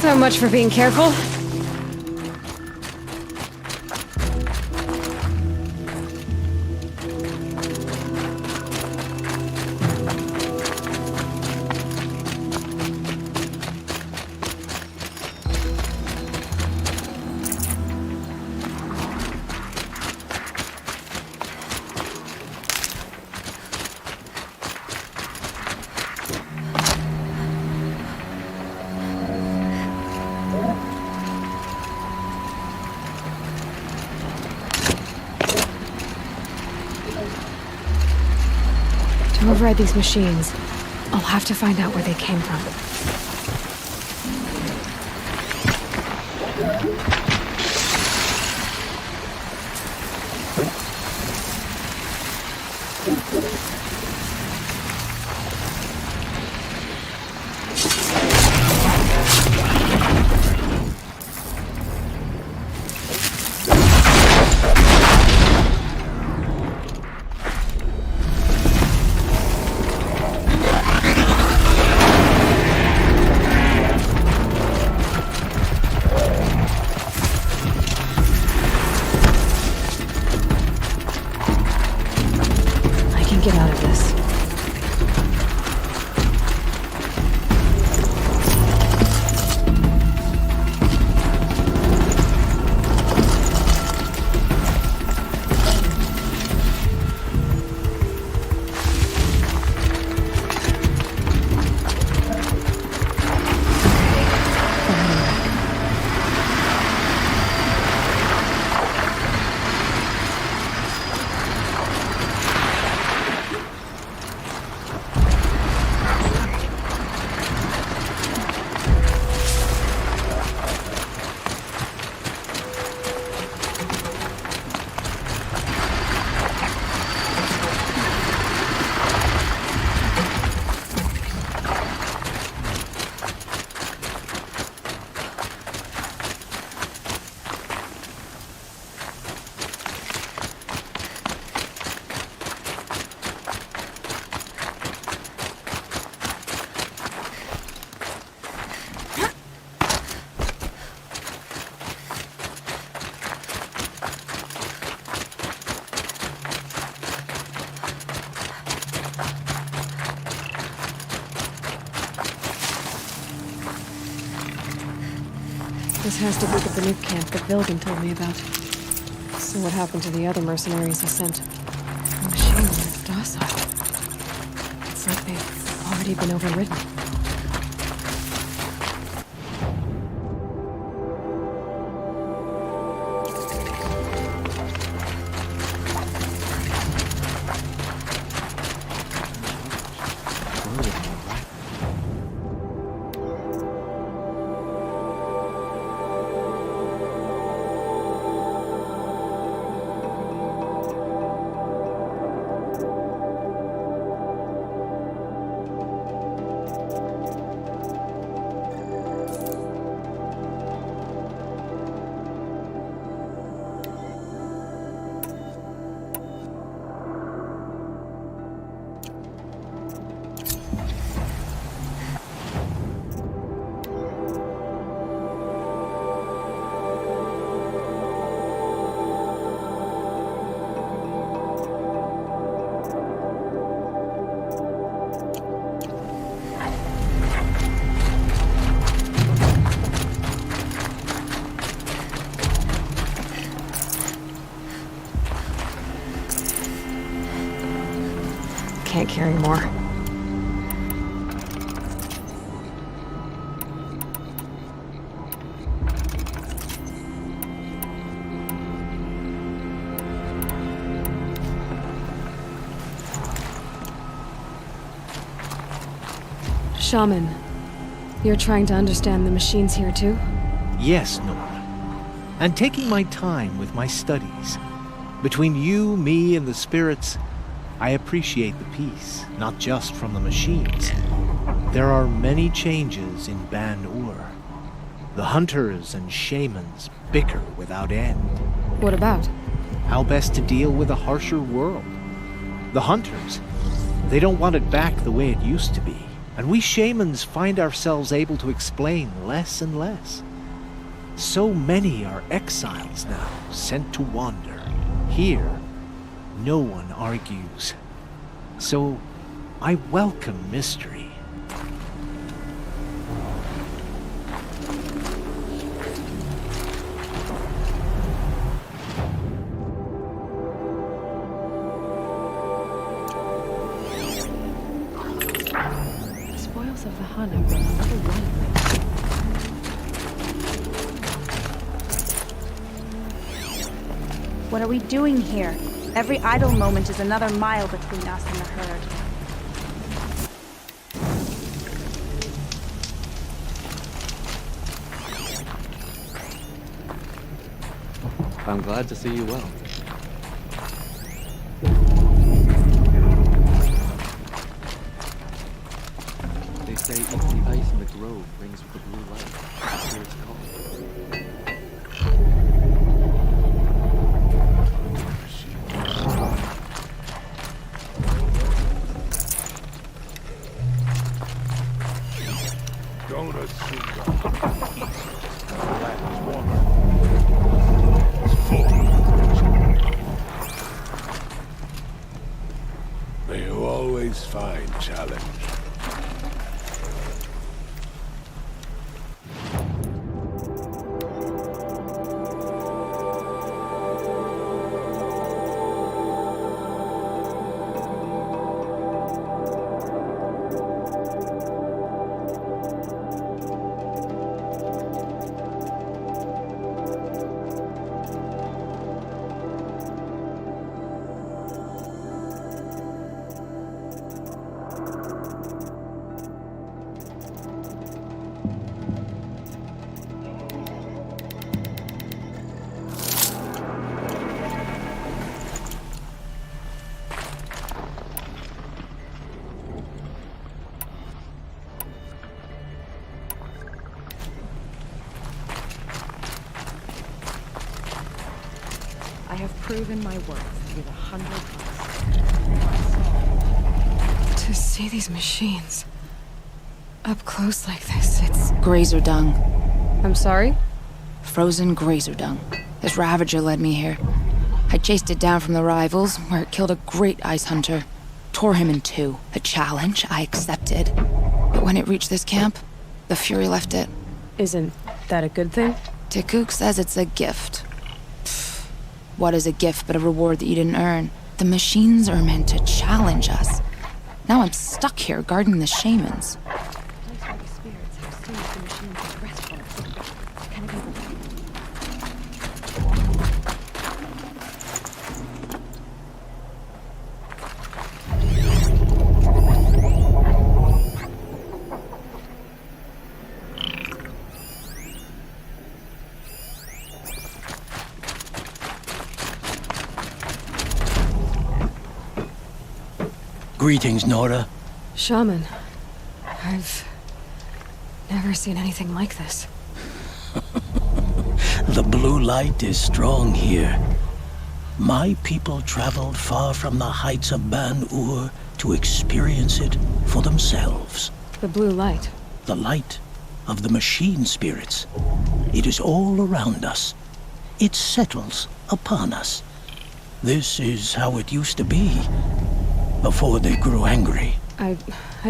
So much for being careful. To override these machines, I'll have to find out where they came from. Get out of this. This has to be the Banuk camp that Vilgan told me about. So what happened to the other mercenaries he sent? The machine was docile. It's like they've already been overridden. carry more. Shaman, you're trying to understand the machines here too? Yes, Nora. And taking my time with my studies. Between you, me, and the spirits, I appreciate the peace, not just from the machines. There are many changes in Banuk. The hunters and shamans bicker without end. What about? How best to deal with a harsher world. The hunters, they don't want it back the way it used to be. And we shamans find ourselves able to explain less and less. So many are exiles now, sent to wander. Here, no one argues. So, I welcome mystery. Of the Hun have run another one. What are we doing here? Every idle moment is another mile between us and the herd. I'm glad to see you well. They say even the ice in the grove rings with the blue light. That's what it's called. Don't assume that. The land is warmer. It's full of adventure. May you always find challenge. I have proven my worth with 100 plus. To see these machines up close like this, it's... Grazer dung. I'm sorry? Frozen grazer dung. This Ravager led me here. I chased it down from the rivals, where it killed a great ice hunter. Tore him in two. A challenge I accepted. But when it reached this camp, the Fury left it. Isn't that a good thing? Tikuk says it's a gift. What is a gift but a reward that you didn't earn? The machines are meant to challenge us. Now I'm stuck here guarding the shamans. Greetings, Nora. Shaman, I've never seen anything like this. The blue light is strong here. My people traveled far from the heights of Banuk to experience it for themselves. The blue light? The light of the machine spirits. It is all around us. It settles upon us. This is how it used to be, before they grew angry. I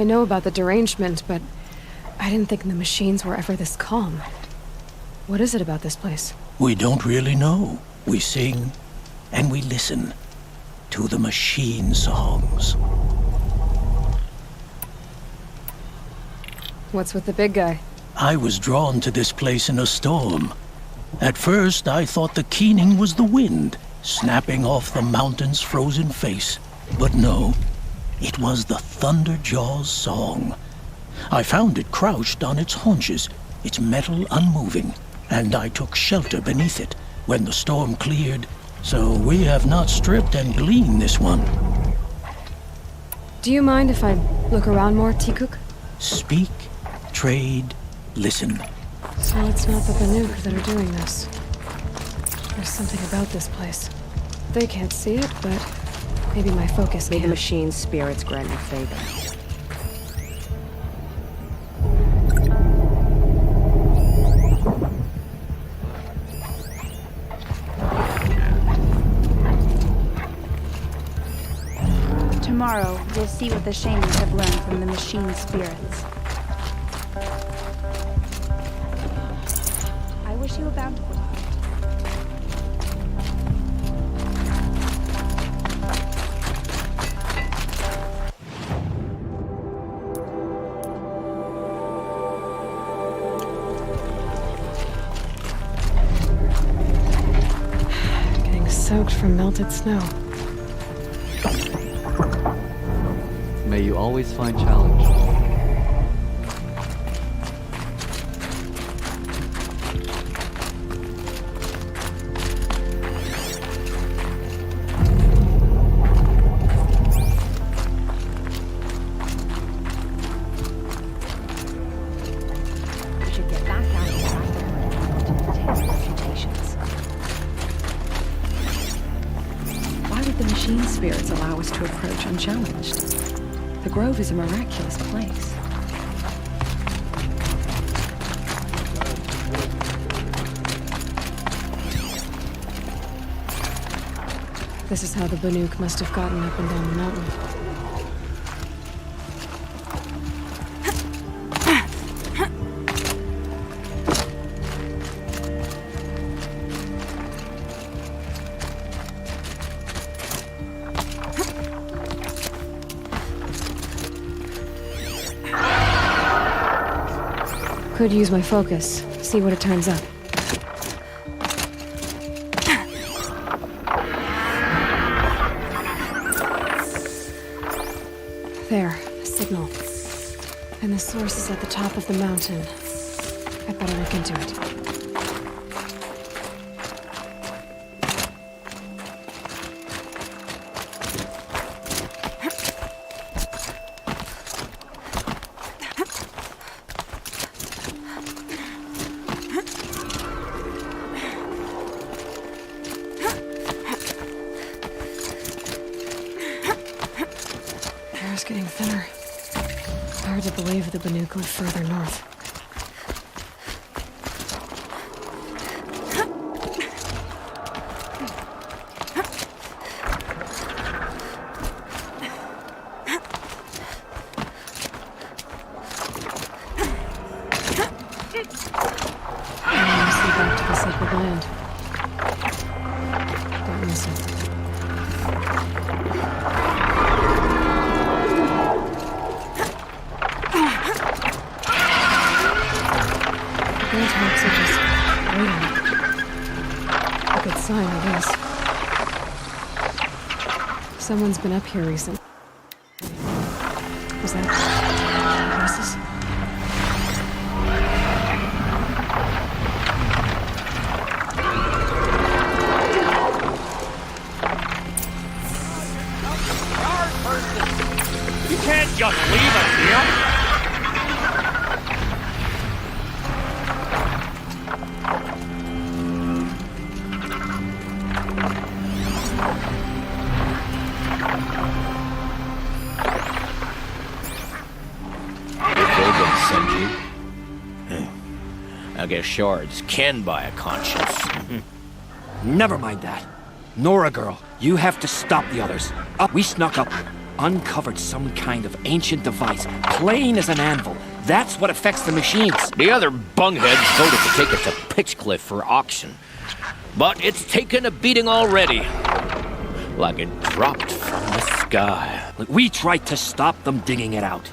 know about the derangement, but I didn't think the machines were ever this calm. What is it about this place? We don't really know. We sing and we listen to the machine songs. What's with the big guy? I was drawn to this place in a storm. At first, I thought the keening was the wind, snapping off the mountain's frozen face. But no, it was the Thunderjaw's song. I found it crouched on its haunches, its metal unmoving, and I took shelter beneath it when the storm cleared, so we have not stripped and gleaned this one. Do you mind if I look around more, Tikuk? Speak, trade, listen. So it's not the Banuk that are doing this. There's something about this place. They can't see it, but maybe my focus can. May the machine's spirits grant you favor. Tomorrow, we'll see what the shamans have learned from the machine spirits. I wish you a bountiful time. Getting soaked from melted snow. May you always find challenge. We should get back out and track the test reputations. Why would the machine spirits allow us to approach unchallenged? The Grove is a miraculous place. This is how the Banuk must have gotten up and down the mountain. Could use my focus, see what it turns up. There, a signal. And the source is at the top of the mountain. I better look into it. Getting thinner. Hard to believe the Banuk live further north. I want to see back to the sacred land. Don't miss it. Are just waiting. A good sign, I guess. Someone's been up here recently. Was that horses? You can't just leave us here! I guess shards can buy a conscience. Never mind that. Nora girl, you have to stop the others. We snuck up, uncovered some kind of ancient device, plain as an anvil. That's what affects the machines. The other bungheads voted to take it to Pitchcliff for auction. But it's taken a beating already. Like it dropped from the sky. We tried to stop them digging it out.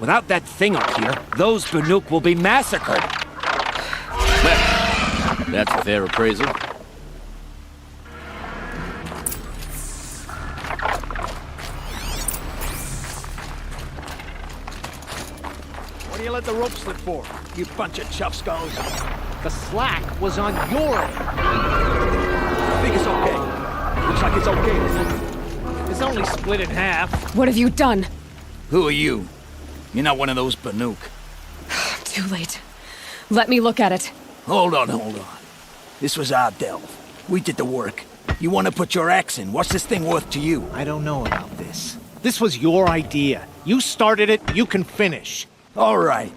Without that thing up here, those Banuk will be massacred. Well, that's a fair appraisal. What do you let the rope slip for, you bunch of chuffskulls? The slack was on your end. I think it's okay. Looks like it's okay. It's only split in half. What have you done? Who are you? You're not one of those Banuk. Too late. Let me look at it. Hold on. This was our delve. We did the work. You want to put your axe in? What's this thing worth to you? I don't know about this. This was your idea. You started it, you can finish. All right.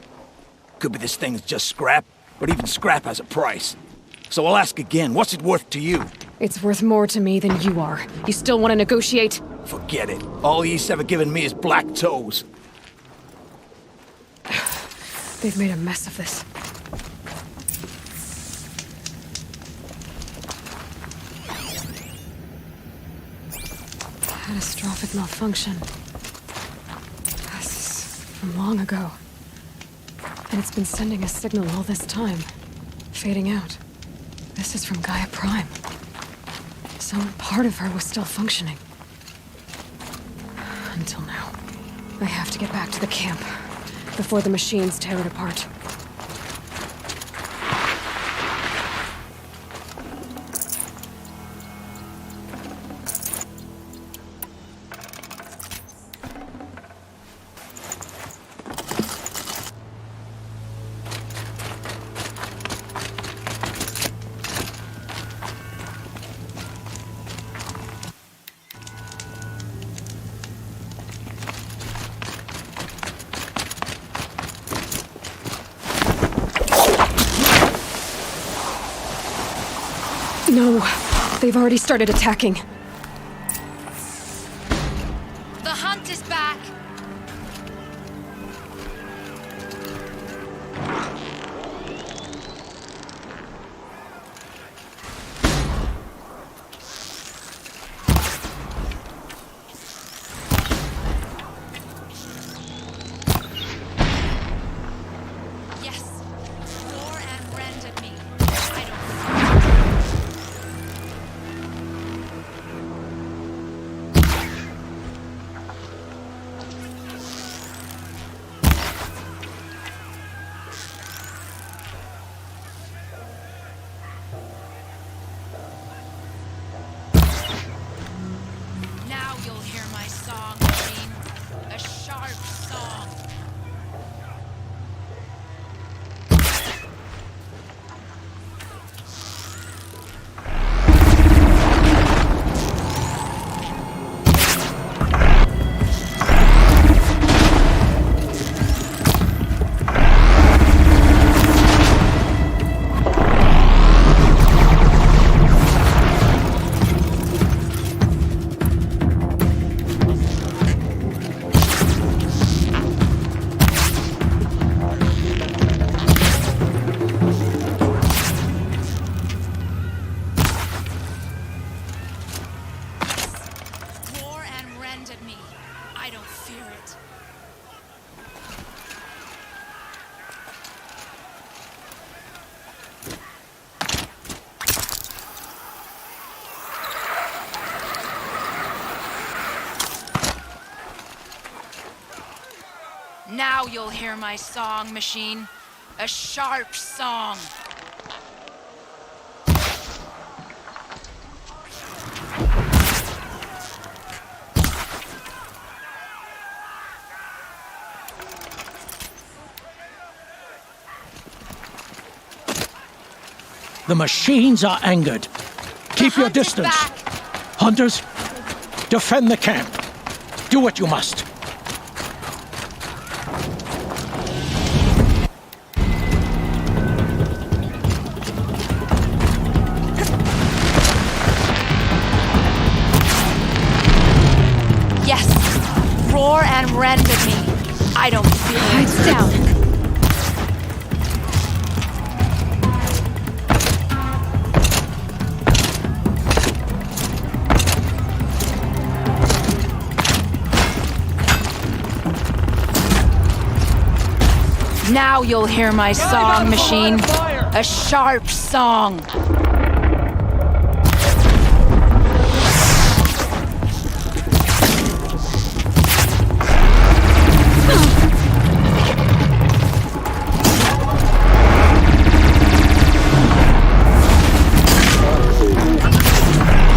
Could be this thing's just scrap, but even scrap has a price. So I'll ask again, what's it worth to you? It's worth more to me than you are. You still want to negotiate? Forget it. All East's ever given me is black toes. They've made a mess of this. Catastrophic malfunction. This is from long ago. And it's been sending a signal all this time. Fading out. This is from Gaia Prime. Some part of her was still functioning. Until now. I have to get back to the camp before the machines tear it apart. No, they've already started attacking. The hunt is back! Yes, roar and rend at me. I don't. Now you'll hear my song, Marine. A sharp song. Roar and rend at me. I don't fear it. Now you'll hear my song, machine. A sharp song. The machines are angered. Keep your distance. Hunters, defend the camp. Do what you must. Yes! Roar and rend at me. I don't fear it. Hides down. Now you'll hear my song, machine. A sharp song.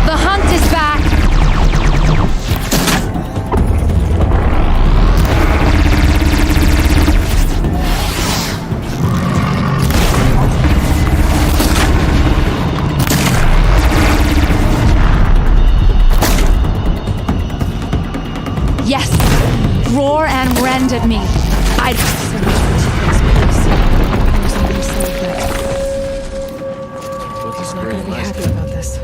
The hunt is back! Yes! Roar and rend at me. I'd... He's not gonna be happy about this.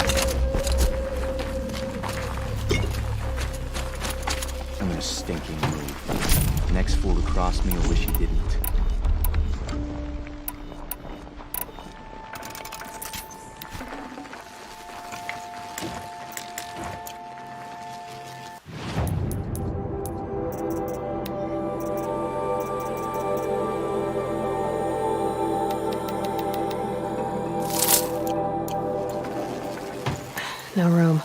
I'm in a stinking mood. Next fool to cross me will wish he didn't. No room.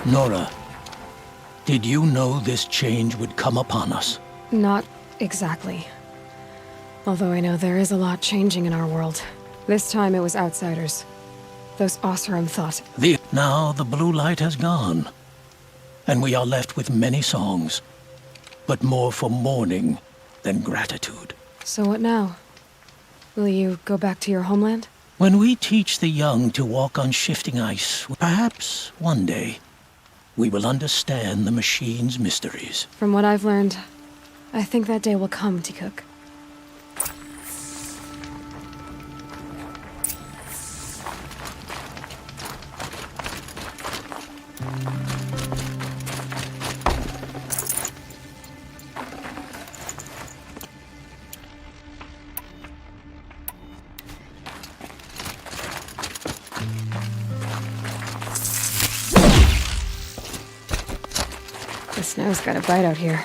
Nora, did you know this change would come upon us? Not exactly. Although I know there is a lot changing in our world. This time it was outsiders. Those Oseram thought. Now the blue light has gone, and we are left with many songs, but more for mourning than gratitude. So what now? Will you go back to your homeland? When we teach the young to walk on shifting ice, perhaps one day, we will understand the machine's mysteries. From what I've learned, I think that day will come, Tikuk. The snow's got a bite out here.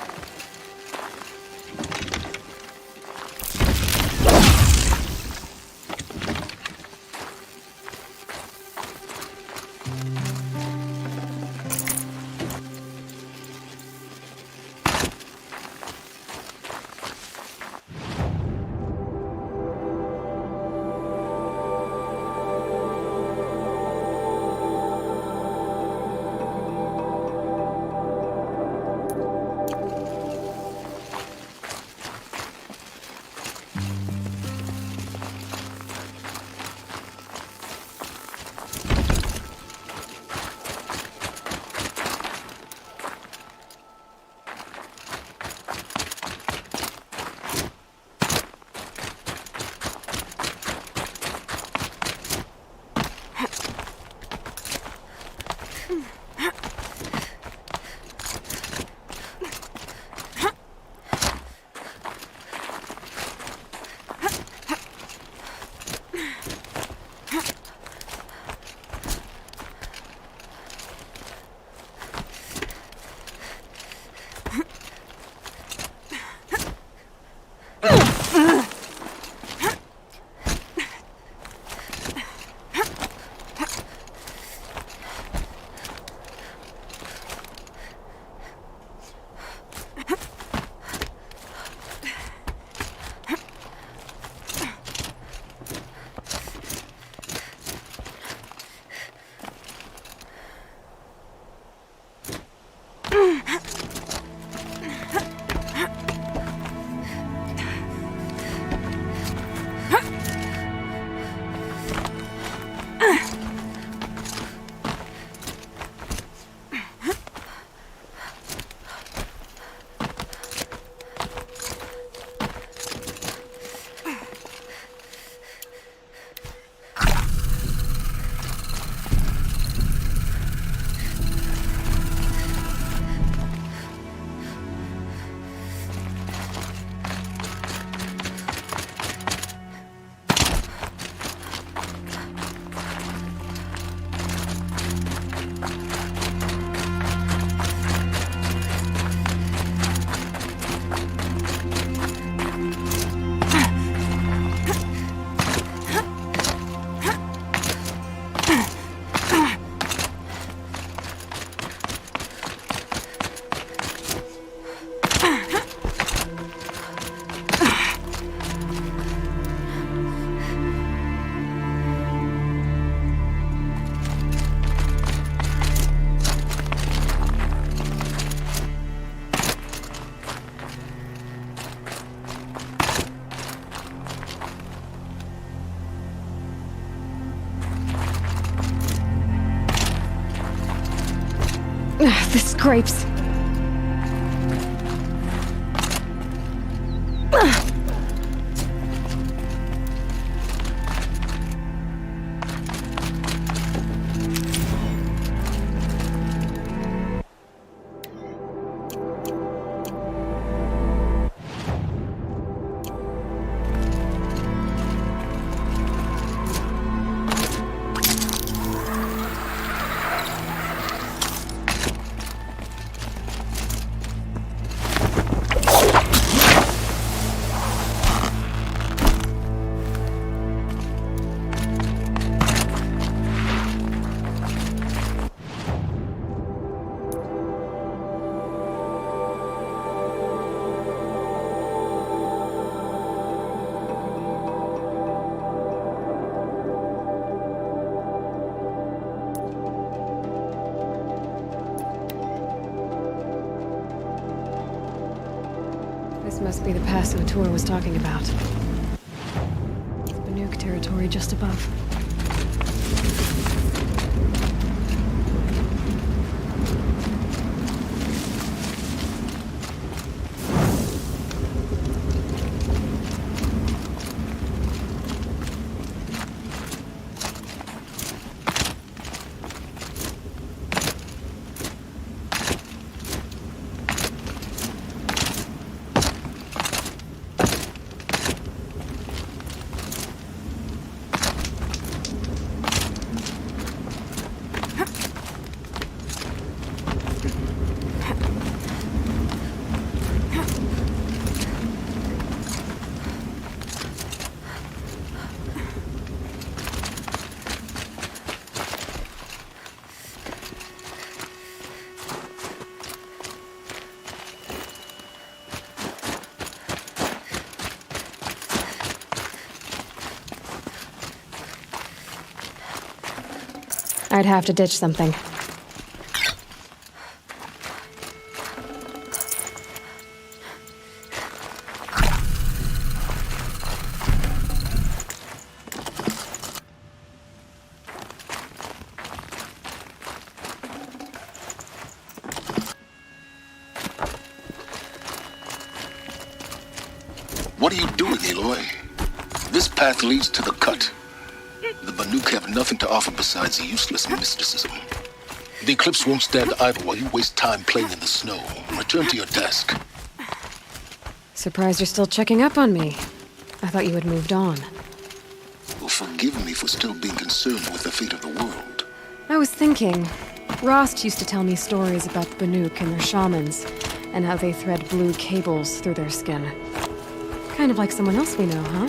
This scrapes. This must be the pass O'Toole was talking about. It's Banuk territory just above. I'd have to ditch something. What are you doing, Aloy? This path leads to the cut. The Banuk have nothing to offer besides useless mysticism. The Eclipse won't stand idle while you waste time playing in the snow. Return to your desk. Surprised you're still checking up on me. I thought you had moved on. Well, forgive me for still being concerned with the fate of the world. I was thinking, Rost used to tell me stories about the Banuk and their shamans, and how they thread blue cables through their skin. Kind of like someone else we know, huh?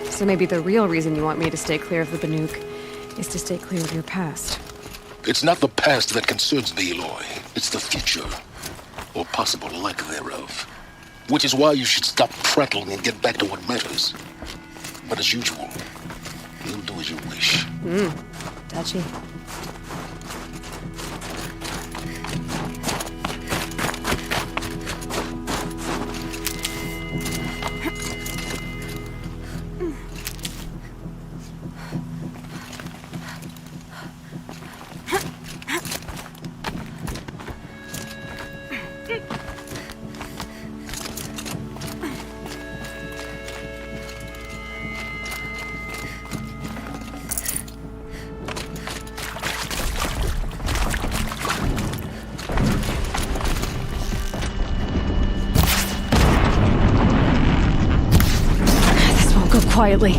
So maybe the real reason you want me to stay clear of the Banuk is to stay clear of your past. It's not the past that concerns me, Aloy. It's the future. Or possible lack thereof. Which is why you should stop prattling and get back to what matters. But as usual, you'll do as you wish. Touchy. Quietly.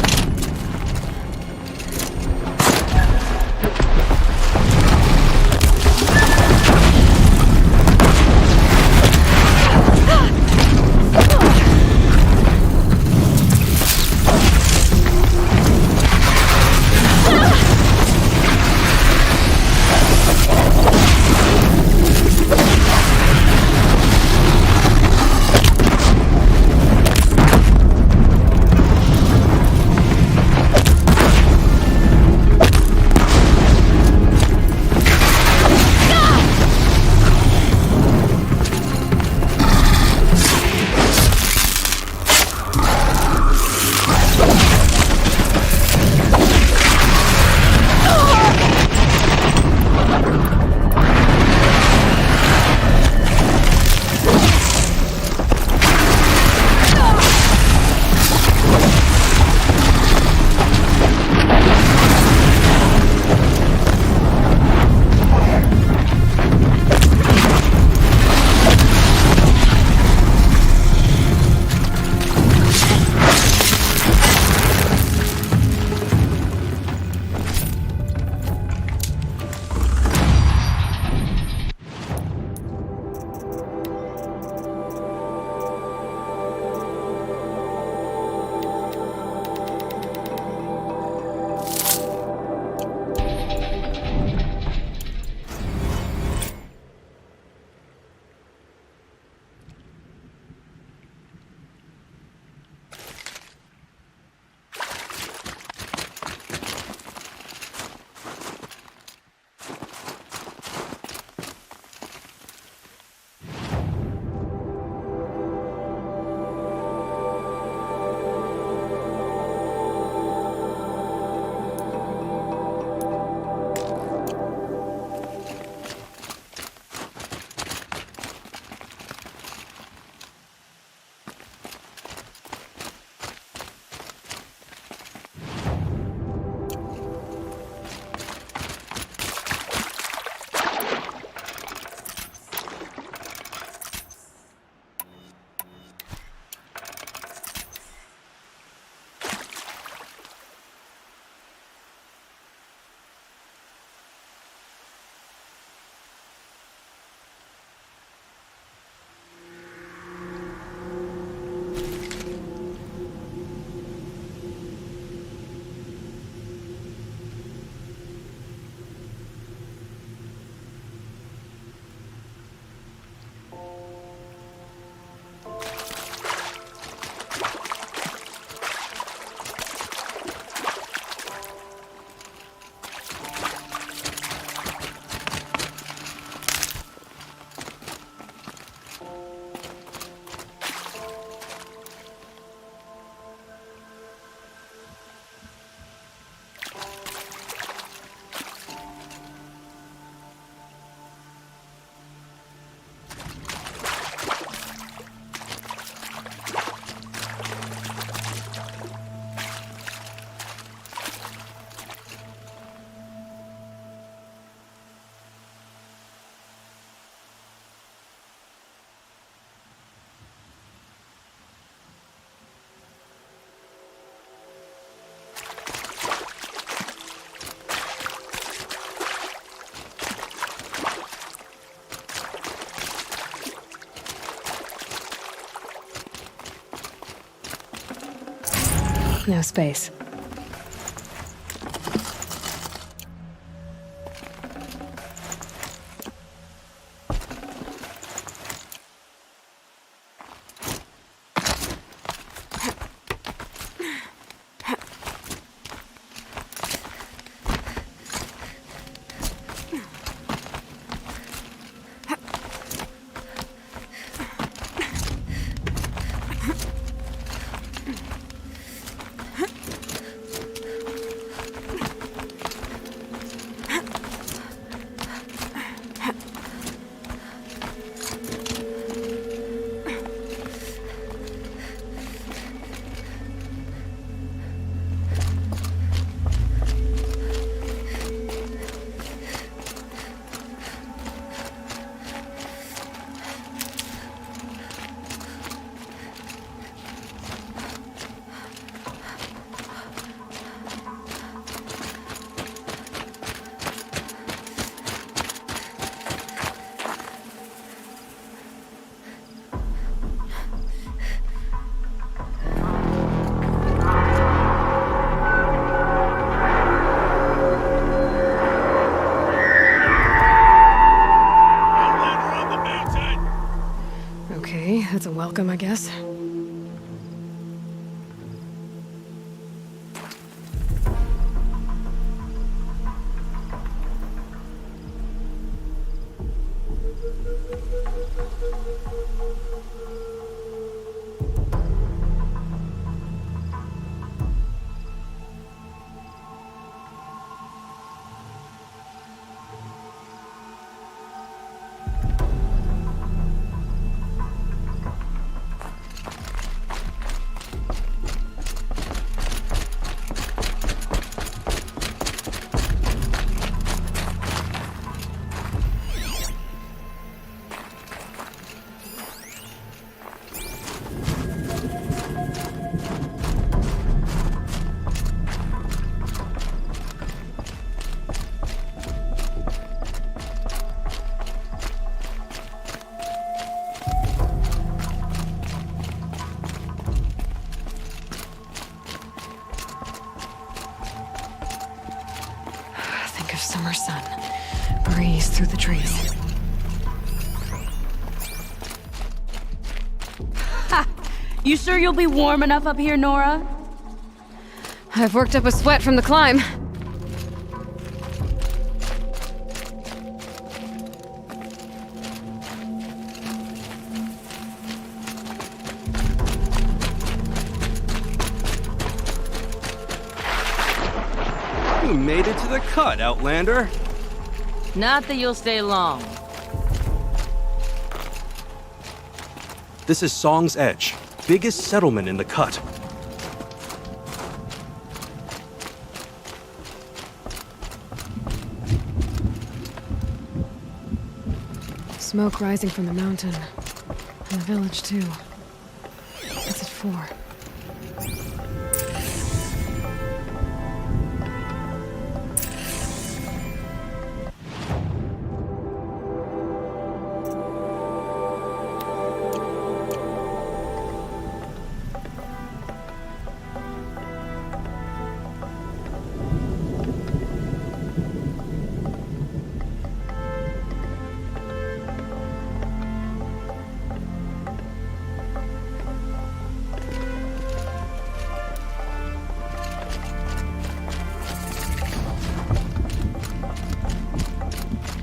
No space. That's a welcome, I guess. Summer sun. Breeze through the trees. Ha! You sure you'll be warm enough up here, Nora? I've worked up a sweat from the climb. You made it to the cut, Outlander. Not that you'll stay long. This is Song's Edge, biggest settlement in the cut. Smoke rising from the mountain. And the village, too. What's it for?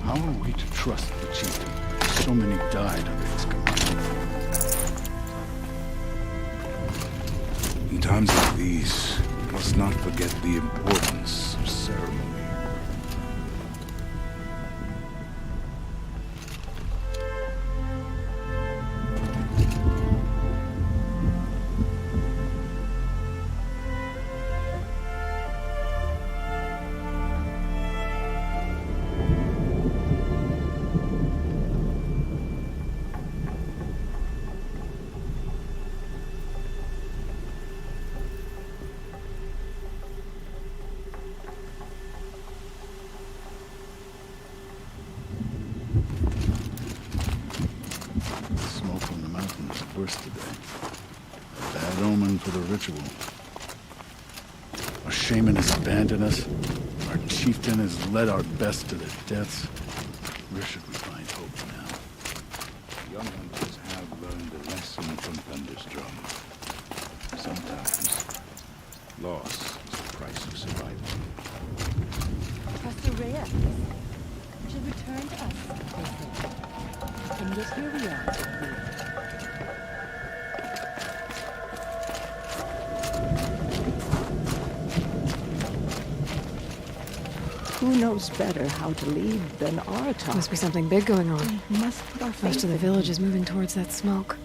How are we to trust the chieftain? So many died under his command. In times like these, we must not forget the importance of ceremony. Smoke from the mountains burst today. A bad omen for the ritual. shaman has abandoned us. Our chieftain has led our best to their deaths. Where should we find hope now? Young hunters have learned a lesson from Thunder's drum. Sometimes, loss is the price of survival. Pastor Reyes should return to us, they say. And yet here we are. Who knows better how to lead than Aratak? Must be something big going on. We must put our faith Most of the in village him. is moving towards that smoke.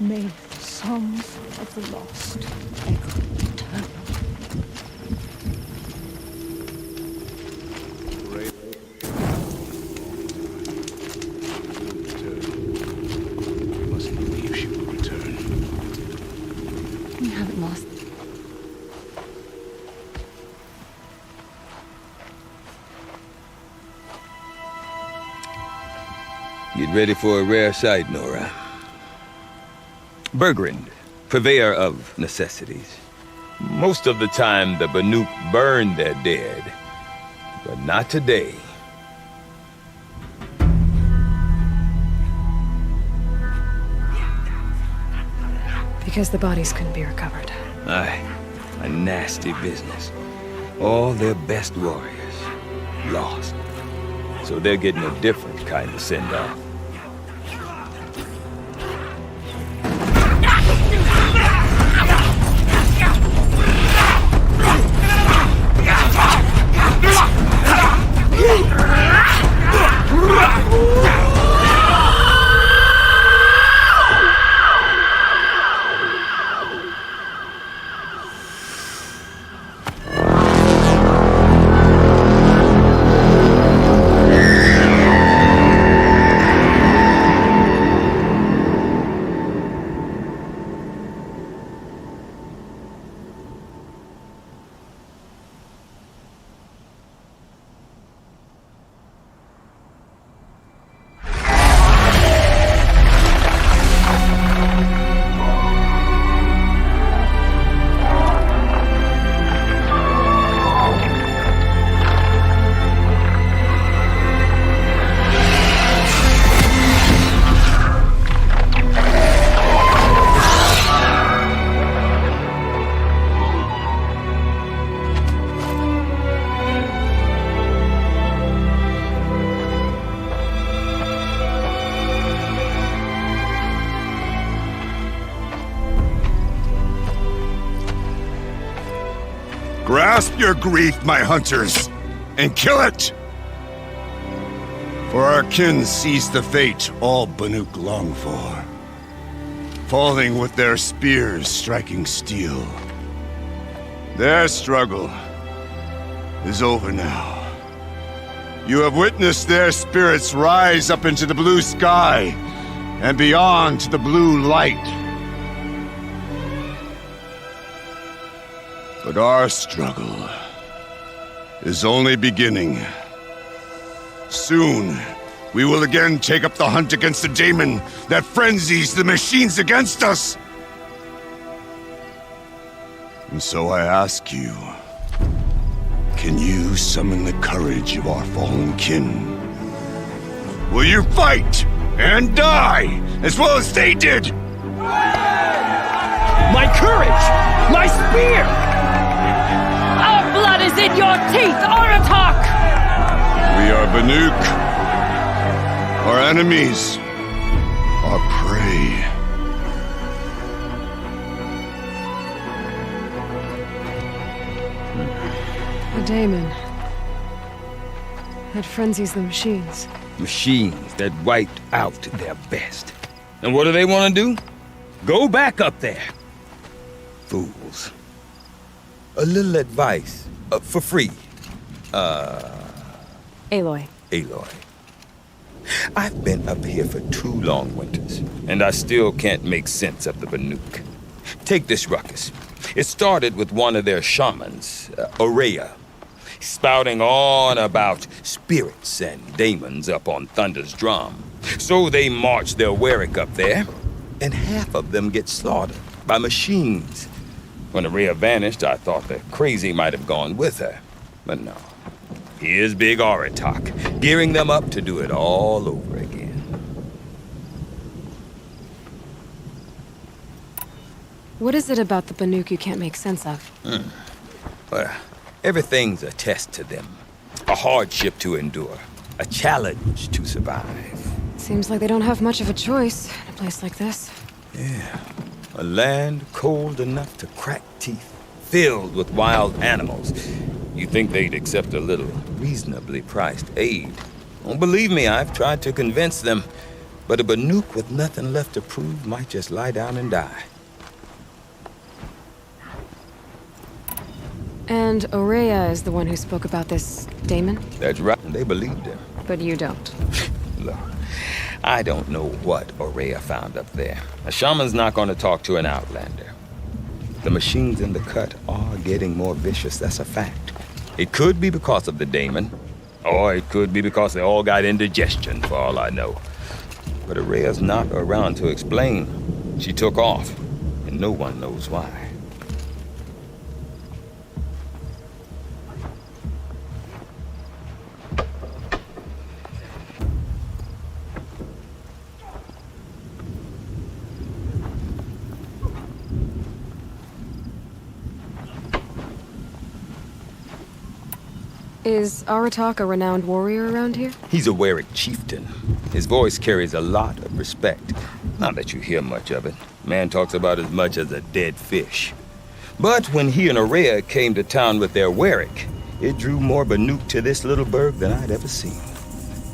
May the songs of the lost echo eternal. Must believe she will return. You haven't lost. Get ready for a rare sight, Nora. Bergrand, purveyor of necessities. Most of the time, the Banuk burn their dead, but not today. Because the bodies couldn't be recovered. Aye, a nasty business. All their best warriors lost. So they're getting a different kind of send-off. Grasp your grief, my hunters, and kill it! For our kin sees the fate all Banuk long for, falling with their spears striking steel. Their struggle is over now. You have witnessed their spirits rise up into the blue sky and beyond to the blue light. But our struggle is only beginning. Soon, we will again take up the hunt against the daemon that frenzies the machines against us. And so I ask you, can you summon the courage of our fallen kin? Will you fight and die as well as they did? My courage! My spear! Our blood is in your teeth, Aratak! We are Banuk. Our enemies are prey. daemon. That frenzies the machines. Machines that wiped out their best. And what do they want to do? Go back up there. Fools. A little advice, for free. Aloy. Aloy. I've been up here for 2 long winters, and I still can't make sense of the Banuk. Take this ruckus. It started with one of their shamans, Aurea, spouting on about spirits and daemons up on Thunder's drum. So they march their Warwick up there, and half of them get slaughtered by machines. When Aurea vanished, I thought the crazy might have gone with her, but no. Here's Big Aratak, gearing them up to do it all over again. What is it about the Banuk you can't make sense of? Well, everything's a test to them. A hardship to endure. A challenge to survive. Seems like they don't have much of a choice in a place like this. Yeah. A land cold enough to crack teeth, filled with wild animals. You'd think they'd accept a little reasonably priced aid. Don't believe me, I've tried to convince them. But a Banuk with nothing left to prove might just lie down and die. And Aurea is the one who spoke about this daemon? That's right, and they believed him. But you don't. Look, I don't know what Aurea found up there. A shaman's not going to talk to an outlander. The machines in the cut are getting more vicious, that's a fact. It could be because of the daemon, or it could be because they all got indigestion, for all I know. But Aurea's not around to explain. She took off, and no one knows why. Is Aratak a renowned warrior around here? He's a Warwick chieftain. His voice carries a lot of respect. Not that you hear much of it. Man talks about as much as a dead fish. But when he and Aurea came to town with their Warwick, it drew more Banuk to this little burg than I'd ever seen.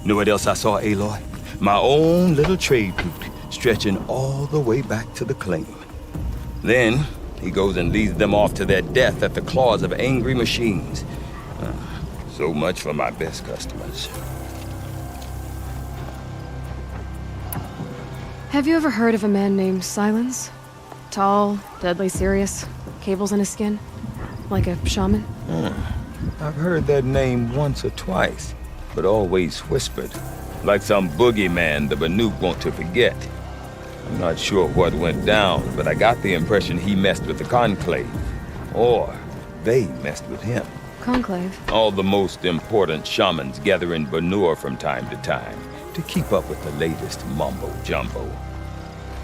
Know what else I saw, Aloy? My own little trade route, stretching all the way back to the claim. Then, he goes and leads them off to their death at the claws of angry machines. So much for my best customers. Have you ever heard of a man named Silence? Tall, deadly serious, cables in his skin, like a shaman? I've heard that name once or twice, but always whispered, like some boogeyman the Banuk want to forget. I'm not sure what went down, but I got the impression he messed with the Conclave, or they messed with him. Conclave? All the most important shamans gather in Banur from time to time to keep up with the latest mumbo-jumbo.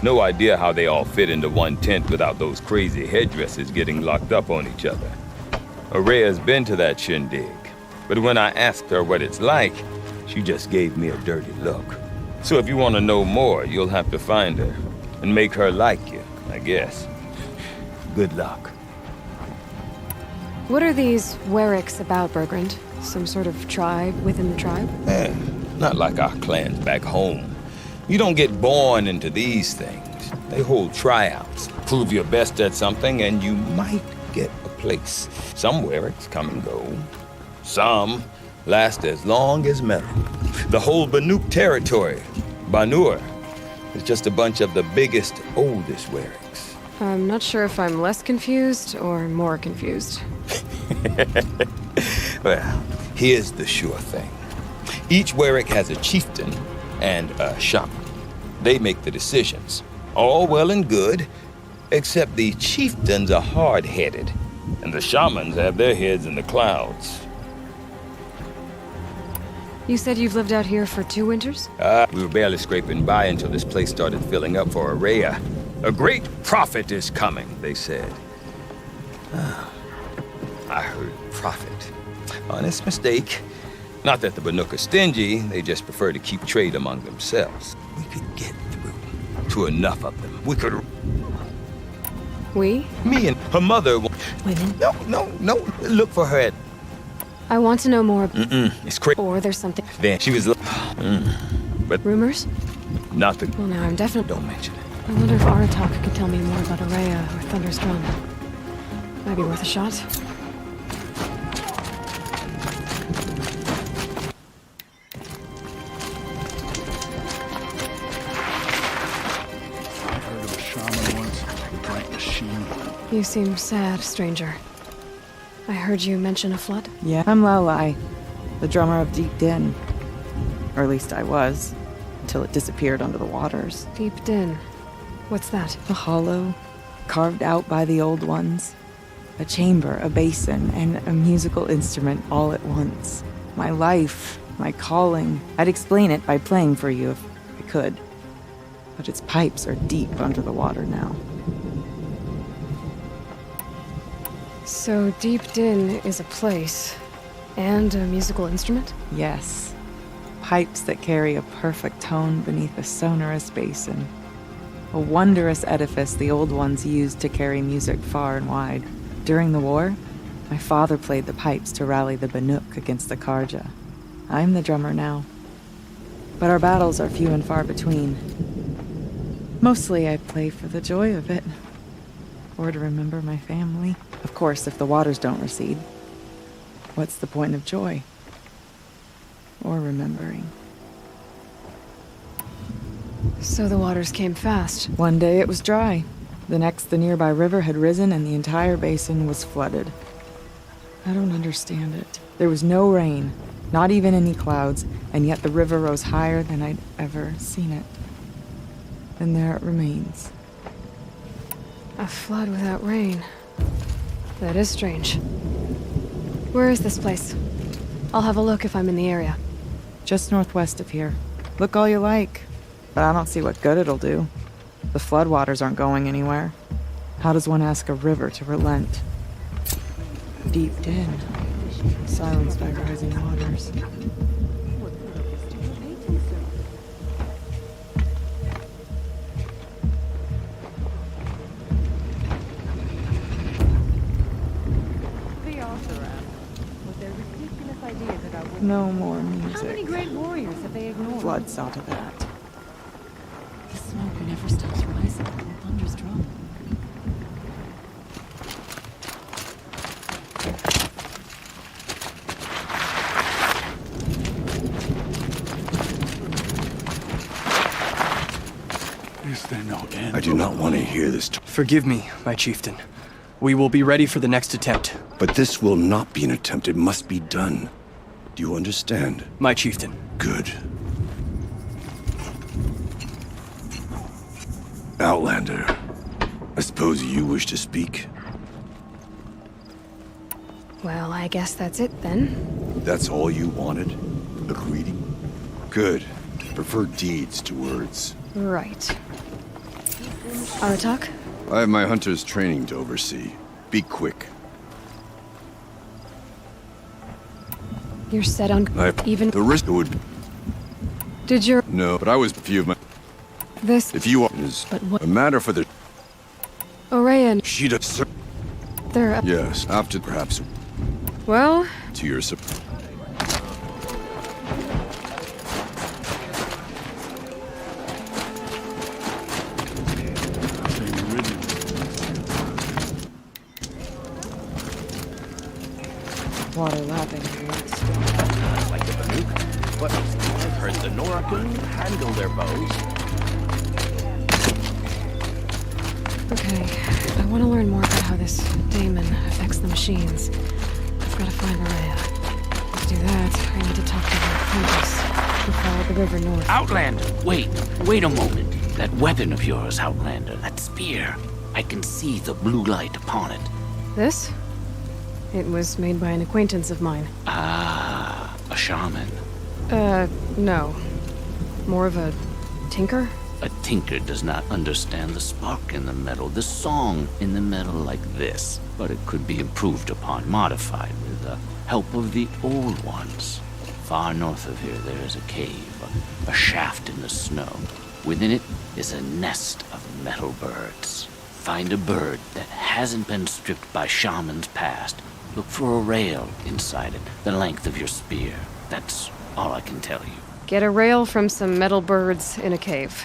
No idea how they all fit into one tent without those crazy headdresses getting locked up on each other. Aurea's been to that shindig, but when I asked her what it's like, she just gave me a dirty look. So if you want to know more, you'll have to find her and make her like you, I guess. Good luck. What are these Warwicks about, Bergrand? Some sort of tribe within the tribe? Not like our clans back home. You don't get born into these things. They hold tryouts. Prove your best at something and you might get a place. Some Warwicks come and go. Some last as long as metal. The whole Banuk territory, Banur, is just a bunch of the biggest, oldest Warwicks. I'm not sure if I'm less confused or more confused. Well, here's the sure thing. Each Warwick has a chieftain and a shaman. They make the decisions. All well and good, except the chieftains are hard-headed, and the shamans have their heads in the clouds. You said you've lived out here for 2 winters? We were barely scraping by until this place started filling up for Aurea. A great prophet is coming, they said. I heard prophet. Honest mistake. Not that the Banuk are stingy, they just prefer to keep trade among themselves. We could get through to enough of them. We could... We? Me and her mother... Women? No. Look for her at... I want to know more. It's crazy. Or there's something. Then she was. But Rumors? nothing. Well, now I'm definitely. Don't mention it. I wonder if Aratak could tell me more about Araya or Thunder's Drum. Might be worth a shot. I heard of a shaman once, the bright machine. You seem sad, stranger. I heard you mention a flood? Yeah, I'm Lelai, the drummer of Deep Din. Or at least I was, until it disappeared under the waters. Deep Din. What's that? A hollow, carved out by the old ones. A chamber, a basin, and a musical instrument all at once. My life, my calling. I'd explain it by playing for you if I could. But its pipes are deep under the water now. So Deep Din is a place, and a musical instrument? Yes. Pipes that carry a perfect tone beneath a sonorous basin. A wondrous edifice the old ones used to carry music far and wide. During the war, my father played the pipes to rally the Banuk against the Karja. I'm the drummer now. But our battles are few and far between. Mostly I play for the joy of it. Or to remember my family. Of course, if the waters don't recede, what's the point of joy? Or remembering? So the waters came fast. One day it was dry. The next, the nearby river had risen and the entire basin was flooded. I don't understand it. There was no rain, not even any clouds, and yet the river rose higher than I'd ever seen it. And there it remains. A flood without rain. That is strange. Where is this place? I'll have a look if I'm in the area. Just northwest of here. Look all you like, but I don't see what good it'll do. The floodwaters aren't going anywhere. How does one ask a river to relent? Deep Din, silenced by rising waters. No more music. How many great warriors have they ignored? Flood saw to that. The smoke never stops rising from Thunder's Drum. Is there no end? I do not want to hear this. Forgive me, my chieftain. We will be ready for the next attempt. But this will not be an attempt. It must be done. Do you understand? My chieftain. Good. Outlander, I suppose you wish to speak? Well, I guess that's it then. That's all you wanted? A greeting? Good. Prefer deeds to words. Right. Aratak? I have my hunter's training to oversee. Be quick. You're set on even the risk would. Did your No, but I was few of my. This If you are is But what a matter for the. Orayan. She does. They're Yes, after perhaps Well, to your support. Water lapping. Like the Banuk? What? I've heard the Nora can handle their bows. okay. I want to learn more about how this daemon affects the machines. I've got to find Araya. To do that, I need to talk to the apprentice who followed the river north. Outlander! Wait a moment. That weapon of yours, Outlander, that spear. I can see the blue light upon it. This? It was made by an acquaintance of mine. Ah, a shaman. No. More of a tinker? A tinker does not understand the spark in the metal, the song in the metal like this. But it could be improved upon, modified with the help of the old ones. Far north of here, there is a cave, a shaft in the snow. Within it is a nest of metal birds. Find a bird that hasn't been stripped by shamans past. Look for a rail inside it, the length of your spear. That's all I can tell you. Get a rail from some metal birds in a cave.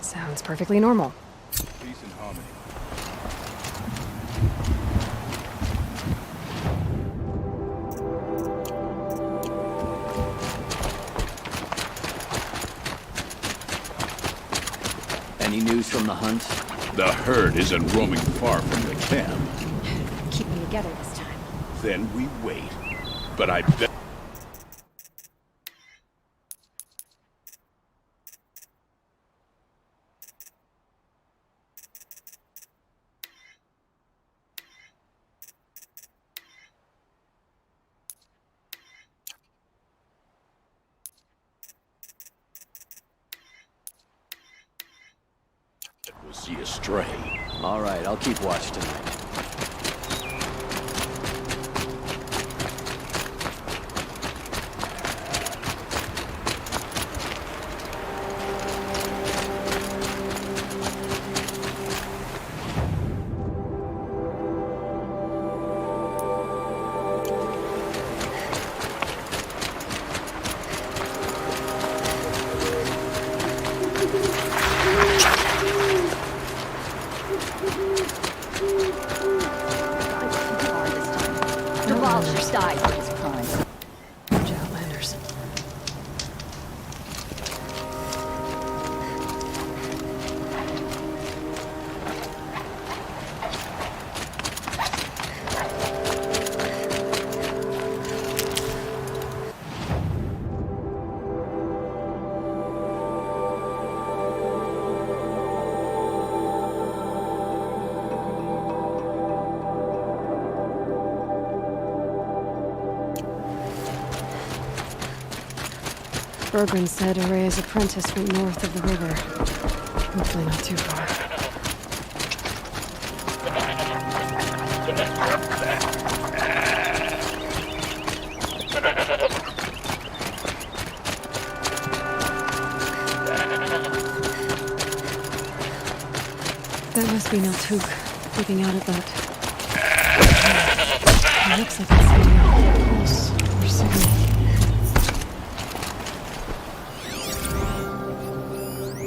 Sounds perfectly normal. Peace and harmony. Any news from the hunt? The herd isn't roaming far from the camp. Keep them together this time. Then we wait. But I bet... we'll see you stray. All right, I'll keep watch tonight. Bergren said Araya's apprentice went north of the river. Hopefully not too far. That must be Naltuk, peeping out at that. It looks like it's sending out a pulse or signal.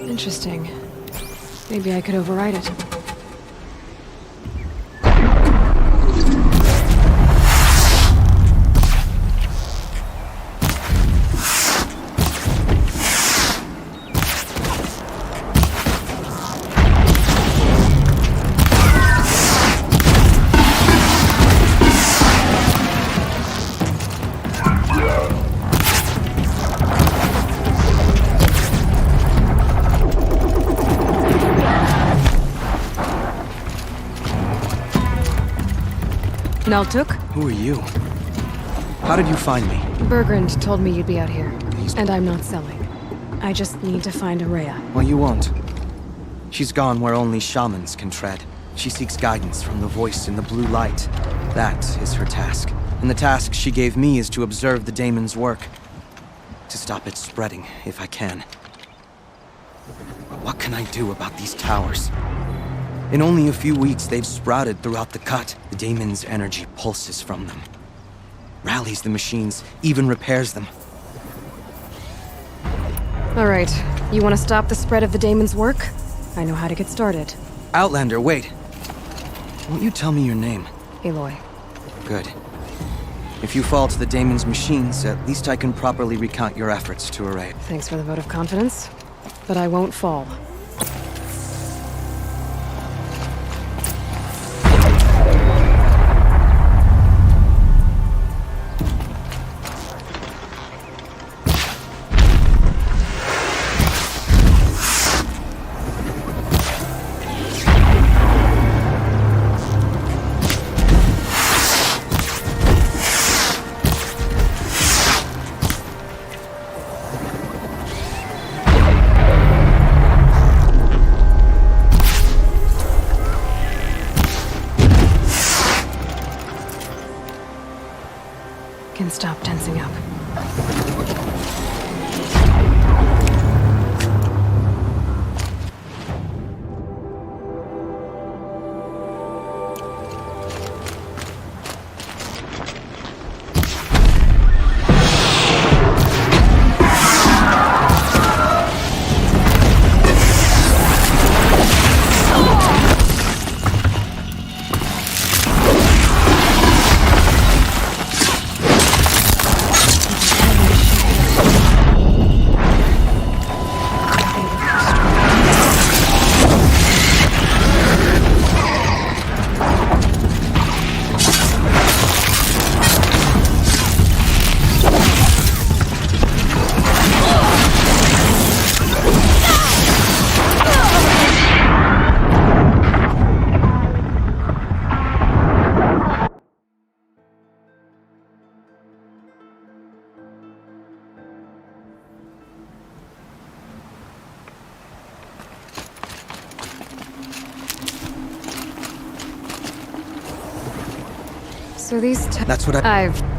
Interesting. Maybe I could override it. Naltuk? Who are you? How did you find me? Bergrand told me you'd be out here. And I'm not selling. I just need to find Araya. Well, you won't. She's gone where only shamans can tread. She seeks guidance from the voice in the blue light. That is her task. And the task she gave me is to observe the daemon's work. To stop it spreading, if I can. What can I do about these towers? In only a few weeks, they've sprouted throughout the cut. The daemon's energy pulses from them. Rallies the machines, even repairs them. All right. You want to stop the spread of the daemon's work? I know how to get started. Outlander, wait. Won't you tell me your name? Aloy. Good. If you fall to the daemon's machines, at least I can properly recount your efforts to array. Thanks for the vote of confidence, but I won't fall. Can stop tensing up. So these That's what I've